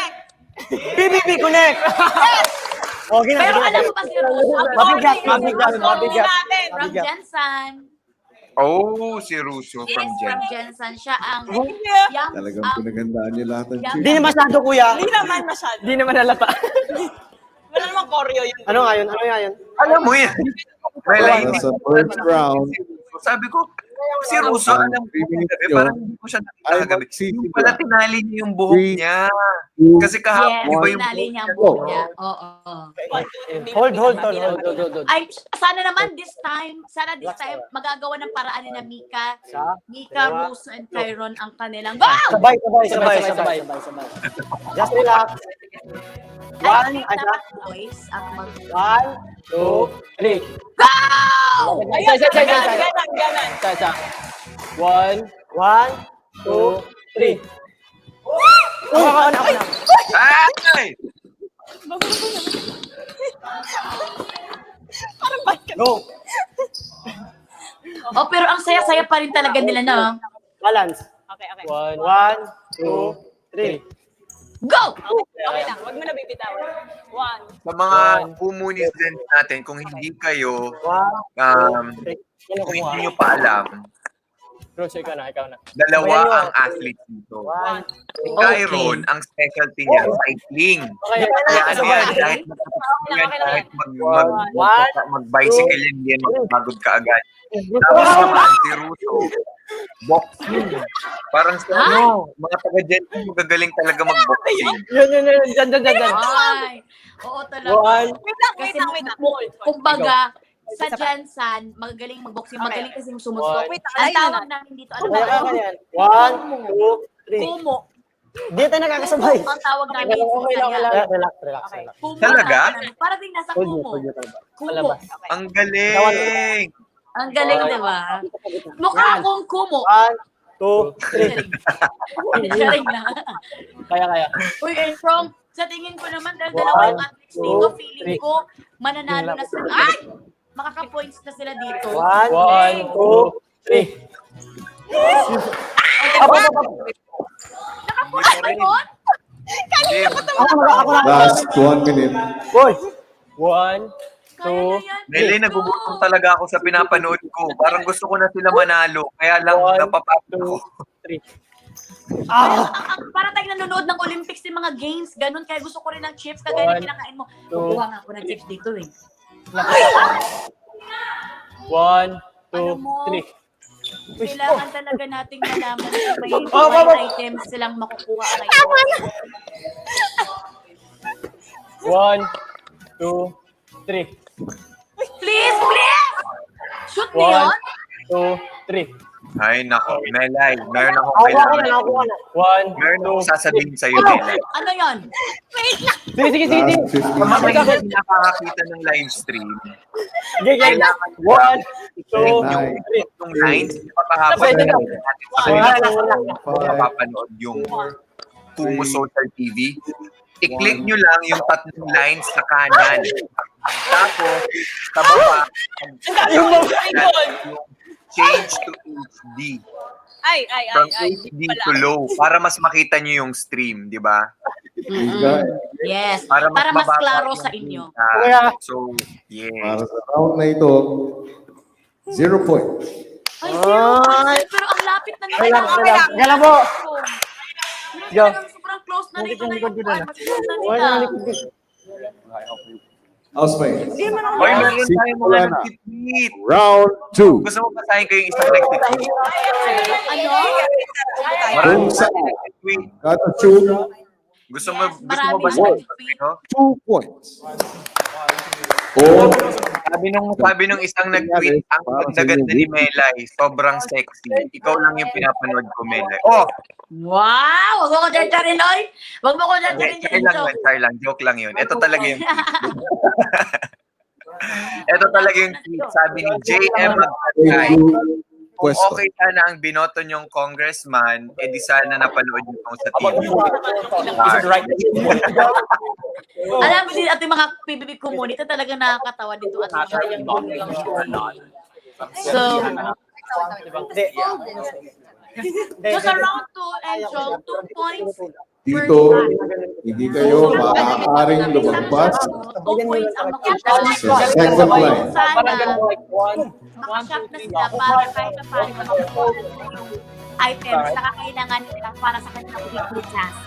PBB Connect! Okay na. pero alam mo ba si Russo? Mabigat, From mabigat. Jensen. Oh, si Russo Yes, from Jen. from Jensen. Siya ang young, Talagang pinagandaan niyo lahat ng Hindi cheer. na masyado, Kuya. Hindi naman masyado. Hindi naman halata. Wala namang choreo yun. Ano nga yun? Ano nga yun? Alam mo yan. Melay, hindi Sa ko first round, sabi ko, si Russo, ang alam ko, pipinit gabi, nyo parang hindi ko siya nakita ay kagabi. magsisimula. Yung pala tinali niya yung buhok 3, niya. 2, Kasi kahapon, yes, di ba yung pinali niya ang buhok buhok niya. Oo. Hold. Ay, sana naman this time, magagawa ng paraan ni na Mika, Russo, and Kyron ang kanilang. Go! Sabay. Just relax. I think dapat boys ang mag... 1, 2, 3. Go! Isa. 1, 2, 3. Ako na. Ay! Go. Oh, pero ang saya-saya pa rin talaga nila, no? Balance. Okay. 1, 2, 3. Go! Okay lang. Huwag mo na bibitawan. 1. Sa mga communities natin, kung hindi kayo, kung hindi nyo pa alam, Roche, ikaw na. dalawa ang athlete dito. Si Kyron, ang specialty niya, cycling. Kaya ano yan, kahit mag-bicycle yan, magpagod ka agad. Tapos naman, si Russo, boxing. Parang sa mga taga-Jensen, magagaling talaga mag-boxing. Yun. Diyan. Ay, oo talaga. Kasi Wait lang. kumbaga, sa Jensen, magaling mag-boxing, magaling kasi sumusok. Wait lang, Ang ayun tawag na. namin dito, ano Kaya ba? ka yan. 1, 2, 3. Kumo. Di tayo nakakasabay. Ang tawag namin Okay lang. Relax. Kumo. Talaga? Parang din nasa kumo. Kumo. Ang galing! Ang galing, di ba? Mukha akong kumo. 1, 2, 3. Galing na. Kaya. Uy, strong. Sa tingin ko naman, dahil dalawa yung athletes dito, feeling ko, mananalo na sila. Ay! Makaka-points na sila dito. 1, 2, 3. Nakapoints ba yun? Last 1 minute. Boy. 1, Kaya na yan. Meli, dito. nagugutom talaga ako sa pinapanood ko. Parang gusto ko na sila manalo. Kaya lang, napapagod ako. 3. Para tayo nanonood ng Olympics yung mga games, ganun. Kaya gusto ko rin ng chips, kagaya ng kinakain mo. Kukuha nga ako ng chips dito eh. 1, 2, Alam mo, 3. kailangan talaga nating malaman kung may items silang makukuha ngayon. 1, 2, 3. Please, please! Shoot mo 1, yun? 2, 3. Ay, nako. Melay, meron akong kailangan. 1, Meron akong sasabihin sa'yo, Melay. Ano yun? Sige. Last 15 Mamaya minutes. hindi nakakakita ng live stream. Sige. Kailangan 1, 2, Nine. 3. yung lines, papahapon na natin sa kanila. Mapapanood yung Kumu Social TV. I-click nyo lang yung tatlong lines sa kanan. Tapos, sa baba, yung change to HD. From HD to low. Para mas makita nyo yung stream, di ba? Yes, Para para mas mababa klaro yung sa inyo. kita. So, yes. Para sa round na ito, 0 points. Ay, zero. Pero ang lapit na nila. Gala po. Sobrang close na nito na yung mas close na nila. Housemates, Hoy, meron tayo mga Simula na. nagtitweet. round 2. Gusto mo basahin ko yung isang nagtitweet? Ano? Marami Kung saan nagtitweet. kada tune, Gusto mo Marami basahin nagtitweet. ko? 2 points. O, Sabi nung isang nag-tweet, ang ganda-ganda ni Melay, sobrang sexy. Ikaw lang yung pinapanood ko, Melay. Oh! Wow! Huwag mo ko dyan rin, Oy! Huwag mo ko dyan rin Try lang, joke lang yun. Ito talaga yung tweet. Ito talaga yung tweet. Sabi ni JM Magkakay, kung question. okay sana ang binoto niyong congressman, edi sana napanood niyo ito sa TV. Alam mo din, ating mga PBB community, talaga nakakatawa dito at So, so sa round 2, Enchong, 2 points Dito, hindi kayo maaaring lumagpas 2 points ang makuha. sa second line. Sana, makashop na sila para kahit na paano makukuha yung items na kakailangan nila para sa kanilang weekly task.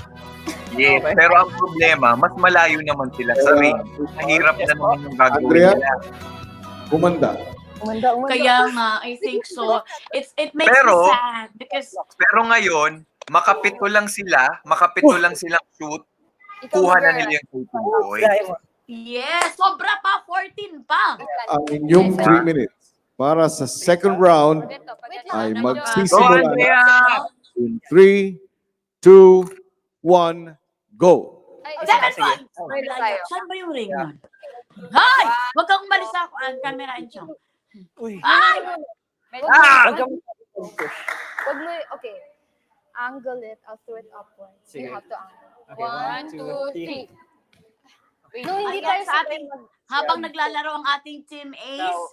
Yes, pero ang problema, mas malayo naman sila sa ring. Mahirap na naman yung gagawin Andrea? nila. Kumanda. Kaya nga, I think so. It makes Pero- me sad because Pero ngayon, makapito lang silang shoot, kuha na nila yung shooting boy. yes, sobra pa, 14 pa. Ang inyong 3 minutes para sa second round ay Go, magsisimula Andrea! in 3, 2, 1, go. 7 points. Saan ba yung ring nun? Hay! Huwag kang umalis ako. Ang camera and chong. Ay! Wag mo, okay. Angle it, I'll throw it upwards. You have to angle. 1, 2, 3. No, hindi tayo Sa ating, habang naglalaro ang ating Team Ace,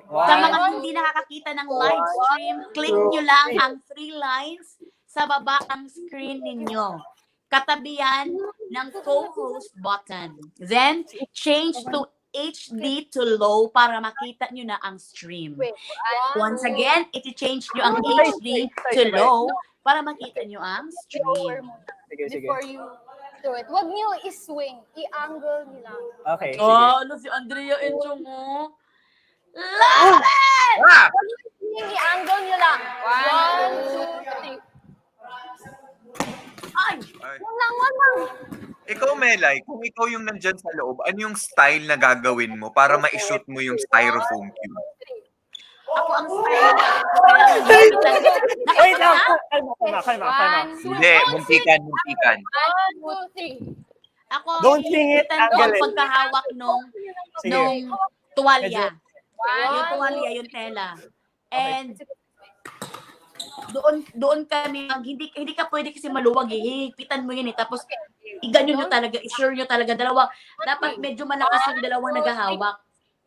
sa mga hindi nakakakita ng live stream, click nyo lang ang 3 lines sa baba ng screen ninyo. Katabihan ng co-host button. Then, change to HD to low para makita nyo na ang stream. Once again, iti-change nyo ang HD to low para makita nyo ang stream. Before you do it. Wag niyo i-swing. I-angle niyo lang. Okay, Oh, ano si Andrea Enchong mo? Love it! Ah! I-angle niyo lang. 1, 2, 3. Ay! Wag lang. Ikaw, Melay, kung ikaw yung nandyan sa loob, ano yung style na gagawin mo para ma-shoot mo yung styrofoam cube? Ako ang style. Wait lang. Kalma. Hindi, muntikan. 1, 2, 3. Ako, Don't sing it, iitan ko ang angle it. pagkahawak nung tuwalya. Yung tuwalya, yung tela. And doon kami, hindi ka pwede kasi maluwag eh. Hihigpitan mo yan eh. Tapos, iganyan nyo talaga, i-sure nyo talaga. Dapat medyo malakas yung dalawang naghahawak.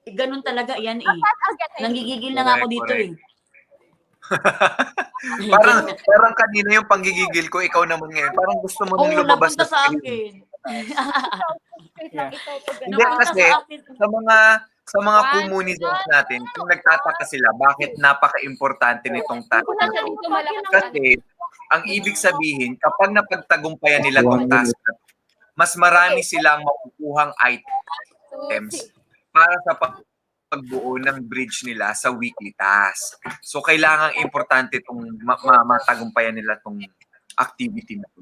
Ganun talaga, yan eh. Nanggigigil na nga ako dito eh. parang kanina yung panggigigil ko, ikaw naman ngayon. Parang gusto mo nang Oo, lumabas napunta sa screen. akin. Hindi kasi, sa mga communities natin, kung nagtataka sila, bakit napaka-importante nitong task na to. Kasi, ang ibig sabihin, kapag napagtagumpayan nila itong task na to, mas marami silang makukuhang items para sa pagbuo ng bridge nila sa weekly task. So, kailangan importante itong matagumpayan nila itong activity na to.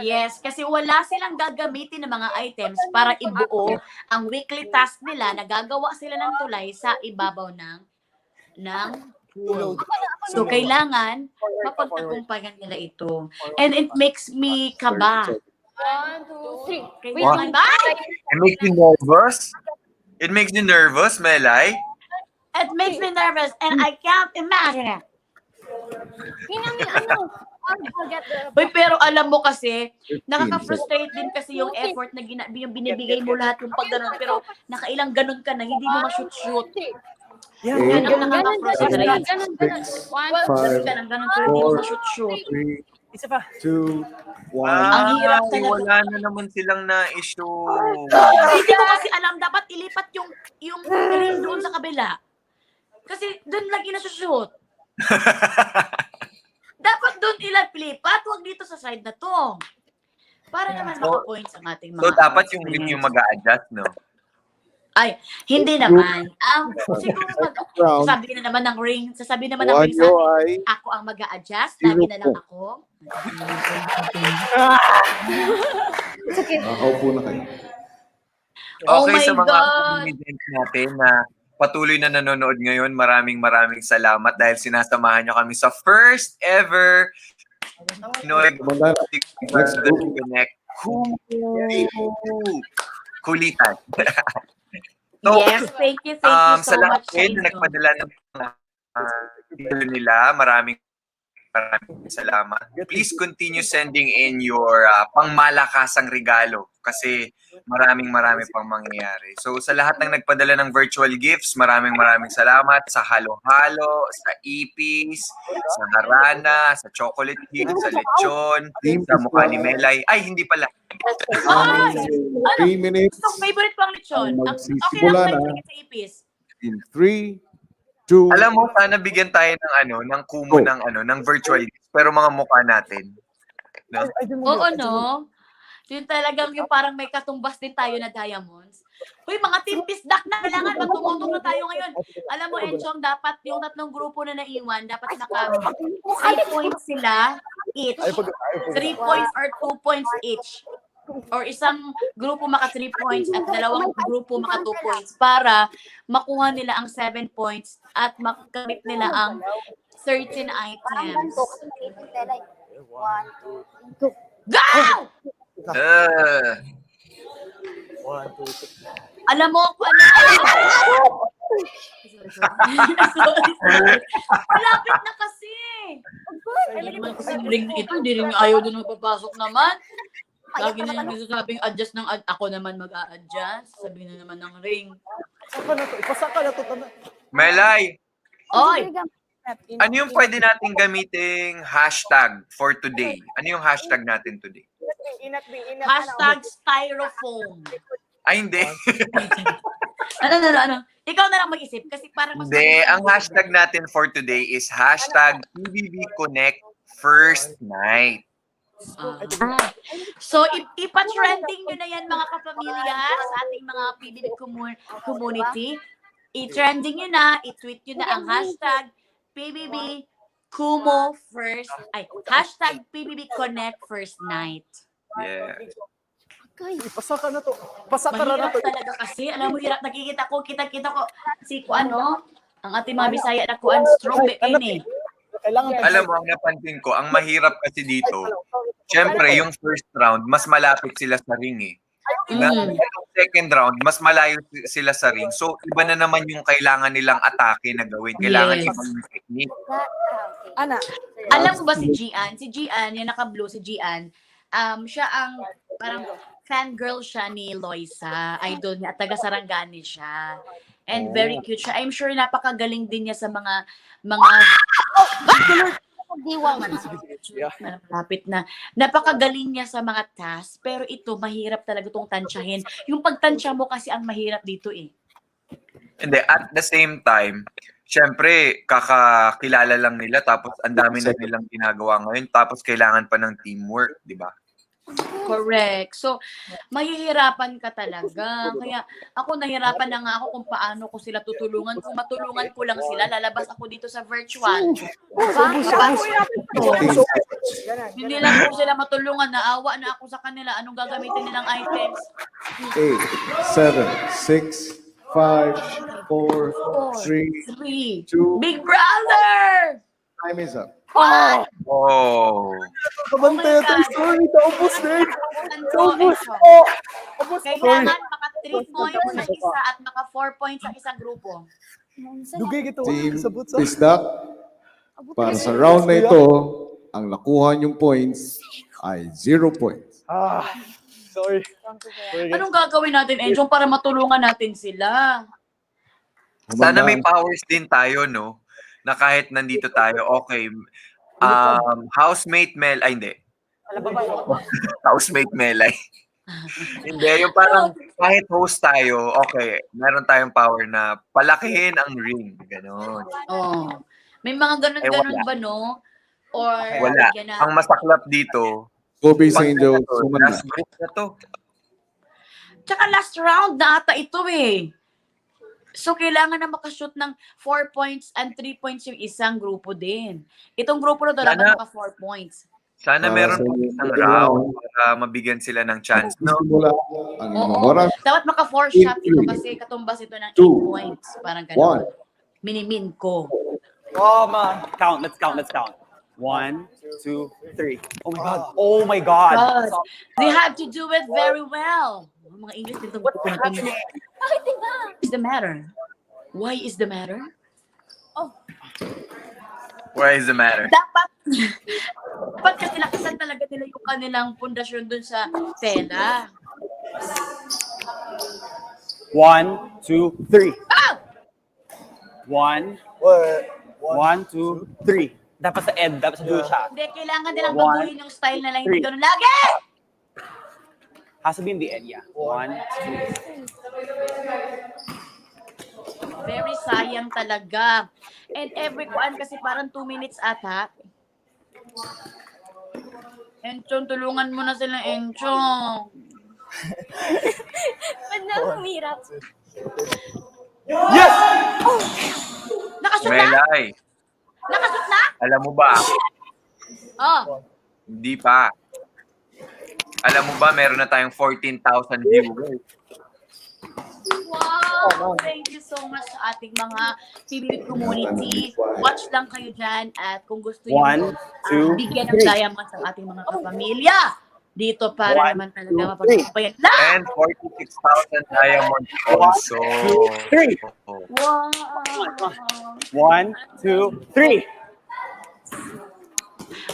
Yes, kasi wala silang gagamitin ng mga items para ibuo ang weekly task nila na gagawa sila ng tulay sa ibabaw ng pool. So, kailangan mapagtagumpayan nila ito. And it makes me kaba. 1, 2, 3. Kailangan ba? It makes you nervous? It makes you nervous, Melay? It makes me nervous and I can't imagine it. Uy, pero alam mo kasi, nakaka-frustrate din kasi yung effort na yung binibigay mo lahat yung pagganon, pero nakailang ganon ka na, hindi mo ma-shoot-shoot. Yan ang nakaka-frustrate. 6, 5, Ganon ka ng ganon, pero hindi mo ma-shoot-shoot. 3, Isa pa. 2, 1. Ang hirap talaga. Wala na naman silang na-issue. Hindi ko kasi alam, dapat ilipat yung ring doon sa kabila. Kasi doon lagi na-shoot. Dapat doon lipat, huwag dito sa side na to. Para naman maka-points ang ating mga... So, dapat yung ring yung mag-a-adjust, no? Ay, hindi naman. Siguro sasabihin na naman ng ring sa akin, ako ang mag-a-adjust, lagi na lang ako. Nakaupo na kayo. Oh Okay, my sa mga God! comedians natin na patuloy na nanonood ngayon, maraming salamat dahil sinasamahan nyo kami sa first ever Pinoy Connect Kulitan. So, Yes, thank you so sa lahat much. din na nagpadala ng video nila, maraming salamat. Please continue sending in your pangmalakasang regalo kasi maraming pang mangyayari. So sa lahat ng nagpadala ng virtual gifts, maraming salamat sa halo-halo, sa ipis, sa harana, sa chocolate cake, sa lechon, sa mukha ni Melay. Ay, hindi pala. 3 minutes. Gusto favorite ko ang lechon. Okay Magsisimula lang na. sa ipis. In 3, 2, Alam mo, sana bigyan tayo ng kumo ng virtual gifts, pero mga mukha natin. No? Oo, no? Yun talagang yung parang may katumbas din tayo na diamonds. Uy, mga team pisdak na kailangan. Magtumutok na tayo ngayon. Alam mo, Enchong, dapat yung tatlong grupo na naiwan, dapat naka 3 points sila each. 3 points or 2 points each. Or isang grupo maka 3 points at dalawang grupo maka 2 points para makuha nila ang 7 points at makamit nila ang 13 items. 1, 2, 3. Go! 1, 2, 3. Alam mo kung ano? Sorry. Malapit na kasi. Alam naman kasi yung ring na ito, hindi rin ayaw din magpapasok naman. Lagi na lang nasasabing adjust ng ako naman mag-a-adjust. Sabi na naman ng ring. Ipasaka na to. Melay, Oy! ano yung pwede natin gamiting hashtag for today? Ano yung hashtag natin today? Hashtag styrofoam. Ay, hindi. Ano? Ikaw na lang mag-isip kasi parang mas... Hindi, ang hashtag natin for today is hashtag PBB Connect First Night. So, ipa-trending nyo na yan mga kapamilya sa ating mga PBB community. I-trending nyo na, i-tweet nyo na ang hashtag PBB Kumo First, hashtag PBB Connect First Night. Yeah. Ipasaka na to. Pasaka na Mahirap to. talaga kasi. Alam mo, hirap. Nakikita ko, kita ko. Si Kuan, no? Ang ating mga Bisaya na Kuan, strong back in eh. Alam mo, ang napansin ko, ang mahirap kasi dito, syempre, yung first round, mas malapit sila sa ring eh. na itong second round, mas malayo sila sa ring. So, iba na naman yung kailangan nilang atake na gawin. Kailangan Yes. iba yung technique. Ana. Alam mo ba si Gian? Si Gian, yung naka-blue, si Gian, siya ang parang fangirl siya ni Loisa. Idol niya, at taga Sarangani siya. And very cute siya. I'm sure napakagaling din niya sa mga Diwang. malapit na. Napakagaling niya sa mga tasks, pero ito mahirap talaga itong tansyahin. Yung pagtansya mo kasi ang mahirap dito eh. And then, at the same time, syempre, kakakilala lang nila tapos ang dami na nilang ginagawa ngayon tapos kailangan pa ng teamwork, di ba? Correct. So, mahihirapan ka talaga. Kaya ako nahirapan na nga ako kung paano ko sila tutulungan. Kung matulungan ko lang sila, lalabas ako dito sa virtual. Hindi lang ko sila matulungan. Naawa na ako sa kanila. Anong gagamitin nilang items? 8, 7, 6, 5, 4, 3, 3. 2, Big brother! time is up. Oh. Kabantay at Sorry, naubos na yun. Kailangan maka 3 points sa isa at maka 4 points sa isang grupo. Dugay ito. Team Isdak, para sa round na ito, ang nakuha niyong points ay 0 points. Sorry. Anong gagawin natin, Enjong, para matulungan natin sila? Sana may powers din tayo, no? Na kahit nandito tayo, okay. Housemate Mel, ay hindi. Housemate Melay. Hindi, yung parang kahit host tayo, okay, meron tayong power na palakihin ang ring. Ganon. Oh. May mga ganun-ganun wala. ba, no? Or Wala. bigyan na- Ang masaklap dito, Kobe St. Joe, suman na. last group na to. Tsaka last round na ata ito eh. So, kailangan na makashoot ng 4 points and 3 points yung isang grupo din. Itong grupo na to, Sana- dapat maka 4 points. Sana meron pa isang round para mabigyan sila ng chance, no? Simula ang inyong oras. Dapat maka 4 shot ito kasi katumbas ito ng 8 2, points. Parang gano'n. Minimin ko. Oh, man. Count. Let's count. 1, 2, 3. Oh my God. Oh my God. But they have to do it very well. Mga English dito. What is the matter? Why is the matter? Why is the matter? Dapat kasi nakasan talaga nila yung kanilang pundasyon dun sa tela. 1, 2, 3. Ah! 1, 2, 3. Dapat sa end. Dapat sa dulo siya. Hindi, kailangan nilang 1, baguhin yung style na lang. Hindi 3. ganun lagi! Has to be in the end, yeah. 1, 2. Very sayang talaga. And every kuan kasi parang 2 minutes ata. Enchong, tulungan mo na sila, Enchong. Ba't na humirap? Nakashoot na? Melay, Nakashoot na? alam mo ba? Oh. Hindi pa. Alam mo ba, meron na tayong 14,000 viewers. Wow! Thank you so much sa ating mga PBB community. Watch lang kayo dyan at kung gusto nyo 1, 2, bigyan ng diamonds ang ating mga kapamilya dito para 1, naman talaga mapagpapayan lang. And 46,000 diamonds also. 3. Wow! 1, 2, 3.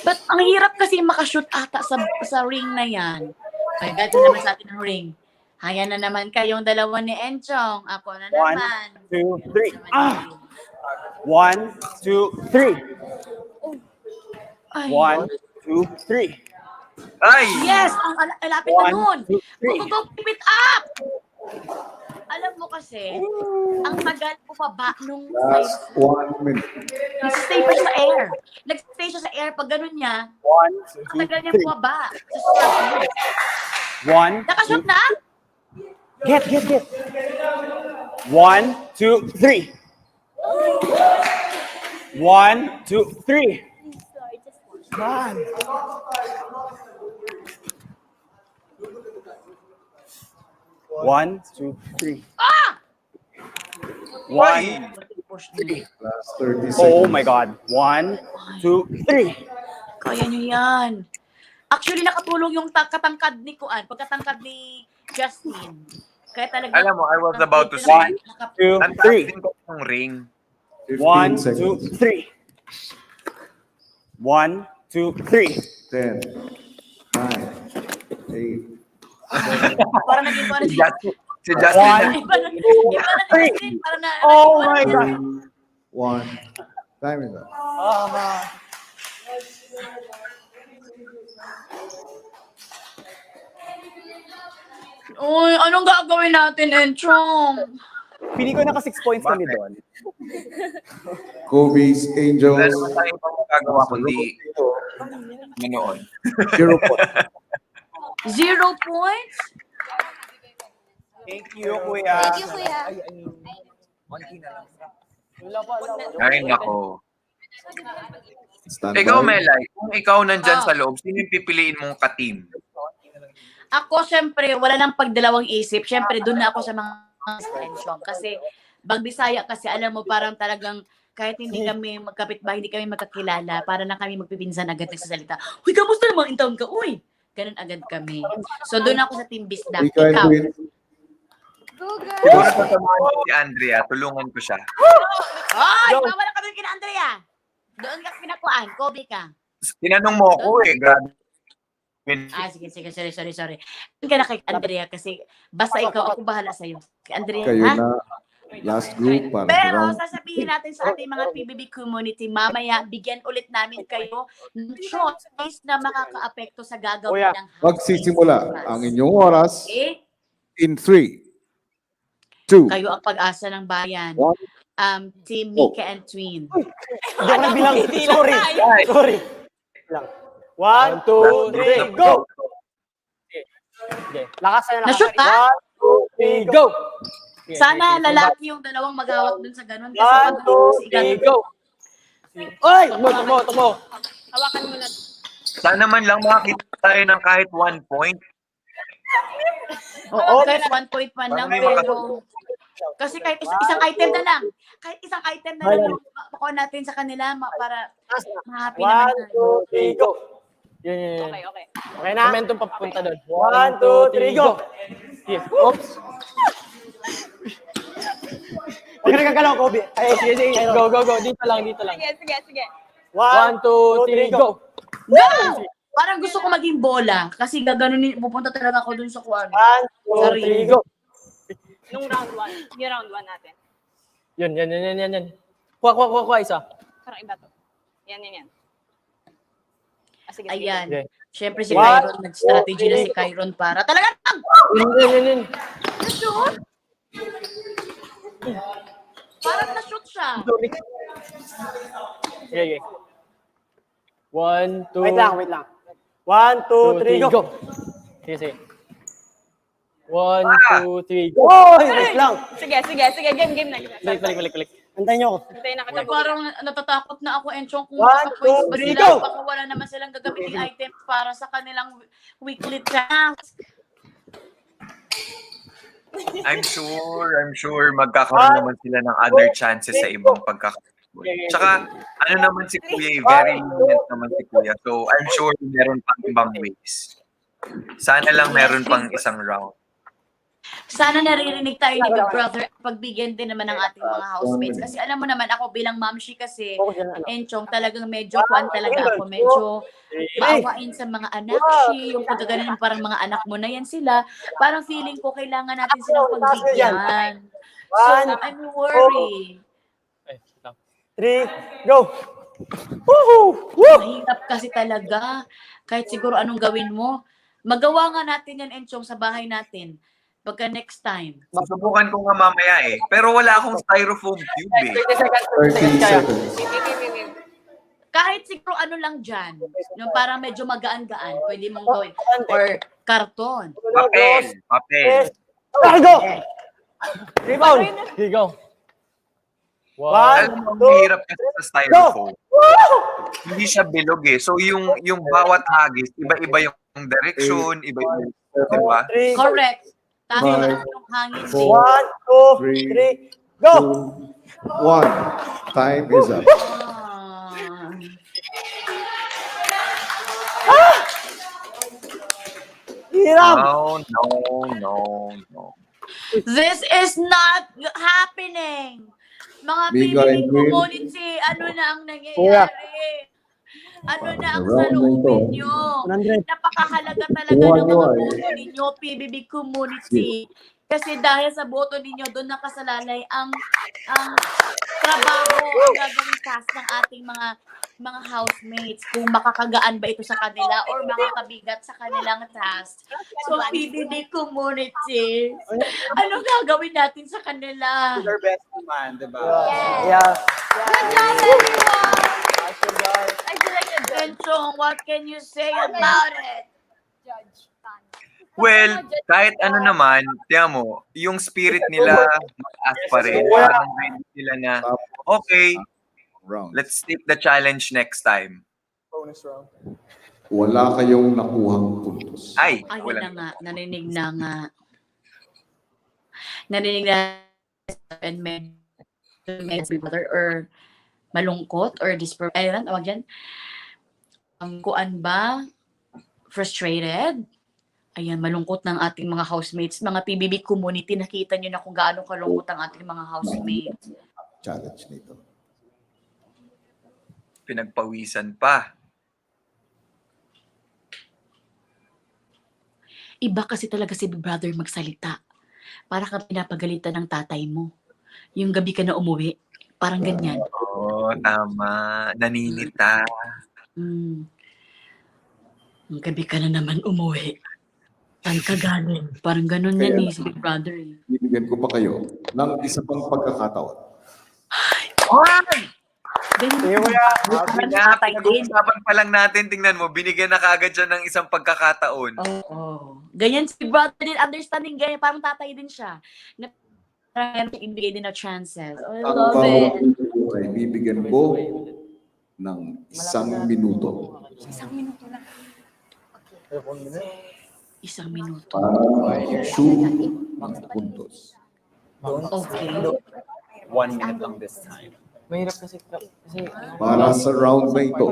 But ang hirap kasi makashoot ata sa ring na yan. Ay, gato naman sa atin ang ring. Haya na naman kayong dalawa ni Enchong. Ako na 1, naman. 2, 3. 1, 2, 3. Ay. 1, 2, 3. Ay! Yes! Ang lapit na 1, nun. 2, 3. Go, keep it up! Alam mo kasi, ang tagal bumaba nung Last 1 minute. nag-stay pa siya sa air. Nag-stay siya sa air. Pag ganun niya, 1, ang tagal 2, niya 3. bumaba. Sa start. 1, Nakashoot na? Get. 1, 2, 3. 1, 2, 3. Man. 1, 2, 3. Ah! 1, Last 30 seconds. oh my God. 1, 2, 3. Kaya niyo yan. Actually, nakatulong yung katangkad ni Kuan. Pagkatangkad ni Justin. Kaya talaga... Alam mo, I was about to say, 2, ang 3. din ko ng ring. 1, 15 2, seconds. 3. 1, 2, 3. 10, 9, 8, Parang naging parang... Si Justin na. Iba na Justin. Parang na... Oh my God. 1. Time is up. Uy, anong gagawin natin, Enchong? Pili ko naka 6 points kami doon. Kobe's Wala Angels, naman tayong pang magagawa kundi manood. 0 points. 0 points? Thank you, Kuya. Thank you, Kuya. Ay, nako. Stand Ikaw, by. Melay, kung ikaw nandyan Ah. sa loob, sino yung pipiliin mong ka-team? Ako, syempre, wala nang pagdalawang isip. Syempre, doon na ako sa mga extension. Kasi, Bisaya kasi, alam mo, parang talagang kahit hindi kami magkapitbahay, hindi kami magkakilala, para na kami magpipinsan agad nagsasalita. Uy, kamusta naman intawon ka? Uy! Ganun agad kami. So, doon ako sa Team Bisdak. Ikaw and Ikaw. Twin. Go, girl. Siguro sasamahan ko si Andrea, tulungan ko siya. Ay! Bawala ka doon kina Andrea! Doon ka kinakuan. Kobe ka. Tinanong mo ako eh, grabe. Sige. Sorry. Doon ka na kay Andrea kasi basta ikaw, ako bahala sa'yo. Kay Andrea, Kayo ha? na last group para sa Pero round. sasabihin natin sa ating mga PBB community, mamaya bigyan ulit namin kayo ng choice na makakaapekto sa gagawin Kuya, ng Magsisimula ang inyong oras Okay? in 3, 2, Kayo ang pag-asa ng bayan. 1. Team Mika and Twin. Hindi ako nagbilang. Sorry. Lang. 1, 2, 3, go! Okay. Lakasan na. Na-shoot, ha? 1, 2, 3, go! Sana lalaki yung dalawang maghawak dun sa ganun. Kasi 1, pag si 2, 3, go! Oy! Tukmo. Hawakan mo na. Sana man lang makakita tayo ng kahit 1 point. Oo, kahit 1 point man lang. Parang may Pero, kasi kahit isang item na lang. Kahit isang item na lang yung pakuha natin sa kanila para ma-happy naman 1, tayo. 2, 3, go! Yun. Okay. Okay na? Momentum papunta doon. 1, 2, 3, go! Yes. Oops! Huwag ka nagkagalaw, Kobe. Ay, sige. Go. Dito lang. Sige. 1, 2, 3, go! Go! Parang gusto ko maging bola. Kasi gaganunin, pupunta talaga ako dun sa kuwan. 1, 2, 3, go! Nung round 1. Yung round 1 natin. Yan. Kuha isa. Parang iba to. Yan. Sige. Ayan. Okay. Siyempre si 1, Kyron, nag-strategy na si Kyron para. Talaga lang! Yan. Na-shoot? Parang na-shoot siya. Okay. 1, 2, Wait lang. 1, 2, 3, go! Sige. 1, 2, 3, go! Oy, wait lang. Sige. Game na. Balik. Antayin niyo ako. Hintayin na Uy, kita. parang natatakot na ako, Enchong, kung 1, maka-points 2, ba 3, sila. go! Baka wala naman silang gagamitin items para sa kanilang weekly task. I'm sure magkakaroon naman sila ng other chances sa ibang pagkakaroon. Tsaka, ano naman si Kuya, very lenient naman si Kuya. So, I'm sure meron pang ibang ways. Sana lang meron pang isang round. Sana naririnig tayo ni Big Brother at pagbigyan din naman ng ating mga housemates. Kasi alam mo naman, ako bilang mamshi kasi, Enchong, talagang medyo kuan talaga ako. Medyo maawain sa mga anak, yung pagkaganon parang mga anak mo na yan sila. Parang feeling ko kailangan natin silang pagbigyan. So, I'm worried. 3, go! Mahirap kasi talaga. Kahit siguro anong gawin mo. Magawa nga natin yan, Enchong, sa bahay natin. Pagka next time. Susubukan ko nga mamaya eh. Pero wala akong styrofoam cube eh. 30 seconds. Kahit siguro ano lang dyan. Yung parang medyo magaan-gaan. Pwede mong gawin. Or karton. Papel. Go! Rebound! Here you go. 1, Alam mo, ang mahirap kasi sa styrofoam. Hindi siya bilog eh. So yung bawat hagis, iba-iba yung direction, iba-iba yung, di ba? 3, Correct. Tama Five, yung hangin. 1, 2, 3, go! 1. Time is up. Hirap! No. This is not happening. Mga Mika PBB and Queen. community, ano na ang nangyayari? Ano na ang saloobin nyo? 100. Napakahalaga talaga Kuha ng nyo mga ay. boto ninyo, PBB community. Kasi dahil sa boto ninyo, doon nakasalalay ang trabaho, ang gagawing task ng ating mga housemates. Kung makakagaan ba ito sa kanila or makakabigat sa kanilang task. So, PBB community, anong gagawin natin sa kanila? Their best man, diba? Yeah. Good job, everyone! I selected Judge. Enchong, what can you say about it? Judge. Tan. Well, kahit ano naman, tiyan mo, yung spirit nila mataas pa rin. Parang ready sila na, okay, Round. let's take the challenge next time. Wala kayong nakuhang puntos. Ay, Ayun wala. na nga, narinig na nga. Narinig na and may brother or malungkot or ayun, tawag dyan. Ang kuan ba? Frustrated? Ayan, malungkot ng ating mga housemates. Mga PBB community, nakita nyo na kung gaano kalungkot ang ating mga housemates. Challenge nito. Pinagpawisan pa. Iba kasi talaga si Big Brother magsalita. Para ka pinapagalitan ng tatay mo. Yung gabi ka na umuwi, parang ganyan. Oo, tama. Naninita. Yung gabi ka na naman umuwi. Saan ka galing? Parang ganun yan si Big Brother. Bibigyan ko pa kayo ng isa pang pagkakataon. Ganyan. Parang tatay din. Pinag-uusapan pa lang natin, tingnan mo, binigyan na kaagad siya ng isang pagkakataon. Oo. Ganyan si Big Brother din, understanding ganyan. Parang tatay din siya. Na parang ibigay din na chances. Oh, I Ang love bawat it. minuto ay bibigyan ko ng 1 minuto. 1 minuto lang. 1 minuto. Para i-shoot ang puntos. Okay. 1 minute lang this time. Mahirap kasi Para sa round na ito,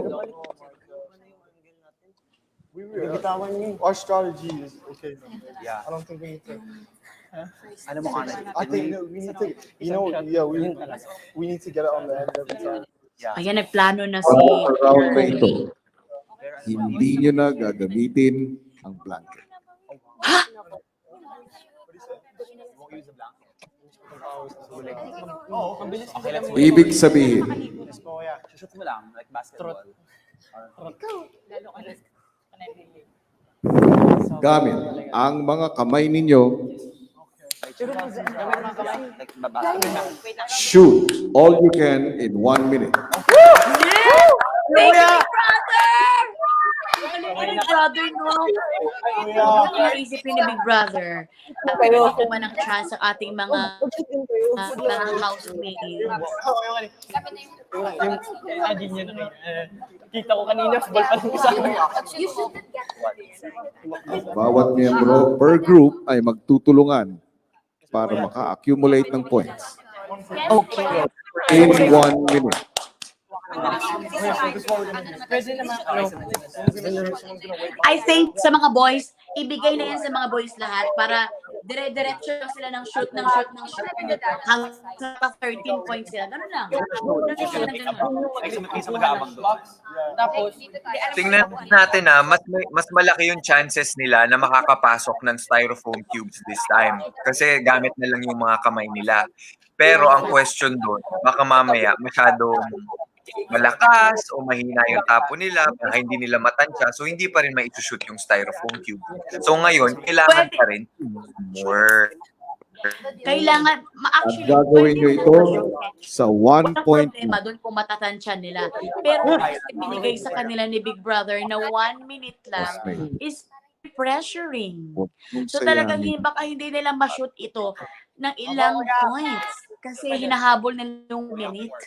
bitawan niyo. Our strategy is okay. Yeah. I don't think we need to. Ano mo I think no, we need to. You know, yeah, we need to get it on the end every time. Ayan, nagplano na si para sa round na ito, Kirby. hindi nyo na gagamitin ang blanket. Ibig sabihin, Shoot mo lang, like basketball. gamit ang mga kamay ninyo, Like basketball. shoot all you can in 1 minute. Thank you, Big Brother! Galing ni Big Brother, no? Naisipin ni Big Brother na pinakuha ng chance sa ating mga housemates. Kita ko kanina, ball pa lang isa. You shouldn't get it. Bawat miyembro per group ay magtutulungan para maka-accumulate ng points Okay. in 1 minute. I think sa mga boys, ibigay na yan sa mga boys lahat para dire-diretso lang sila ng shoot. Hanggang sa 13 points sila. Ganun lang. Tapos, Tingnan natin mas malaki yung chances nila na makakapasok ng styrofoam cubes this time. Kasi gamit na lang yung mga kamay nila. Pero ang question doon, baka mamaya masyadong malakas o mahina yung tapo nila, baka hindi nila matansya, so hindi pa rin mai-shoot yung styrofoam cube. So ngayon, kailangan pa rin more. Kailangan, At actually, gagawin nyo ito sa 1 point. problema doon kung matatansya nila. Pero kasi binigay sa kanila ni Big Brother na 1 minute lang is pressuring. So talagang baka hindi nila ma-shoot ito ng ilang points kasi hinahabol nila yung minute.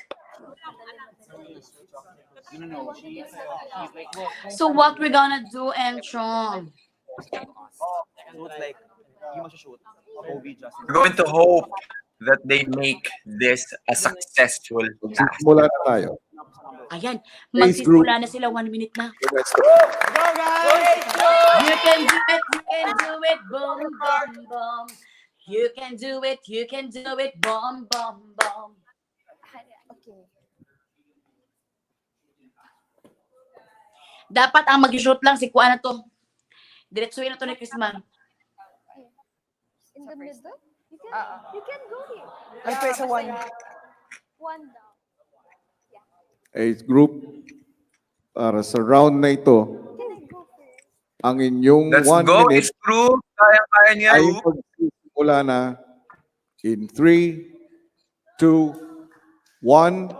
So what we're gonna do, Enchong? We're going to hope that they make this a successful task. Simula na tayo. Ayan, Please, group. magsisimula na sila, 1 minute na. Let's go. Go, guys! You can do it, boom, boom, boom. You can do it, boom, boom, boom. Okay. Dapat ang mag-shoot lang si Kuya na to. Diretsuhin na to ni Chrisman. In the middle? Ah, You can go here. Ay, pwesa one. One down. Group, para sa round na ito, Can I go first? ang inyong Let's 1 go, minute it's true. Kaya niya. ay magsisimula na in 3, 2, 1,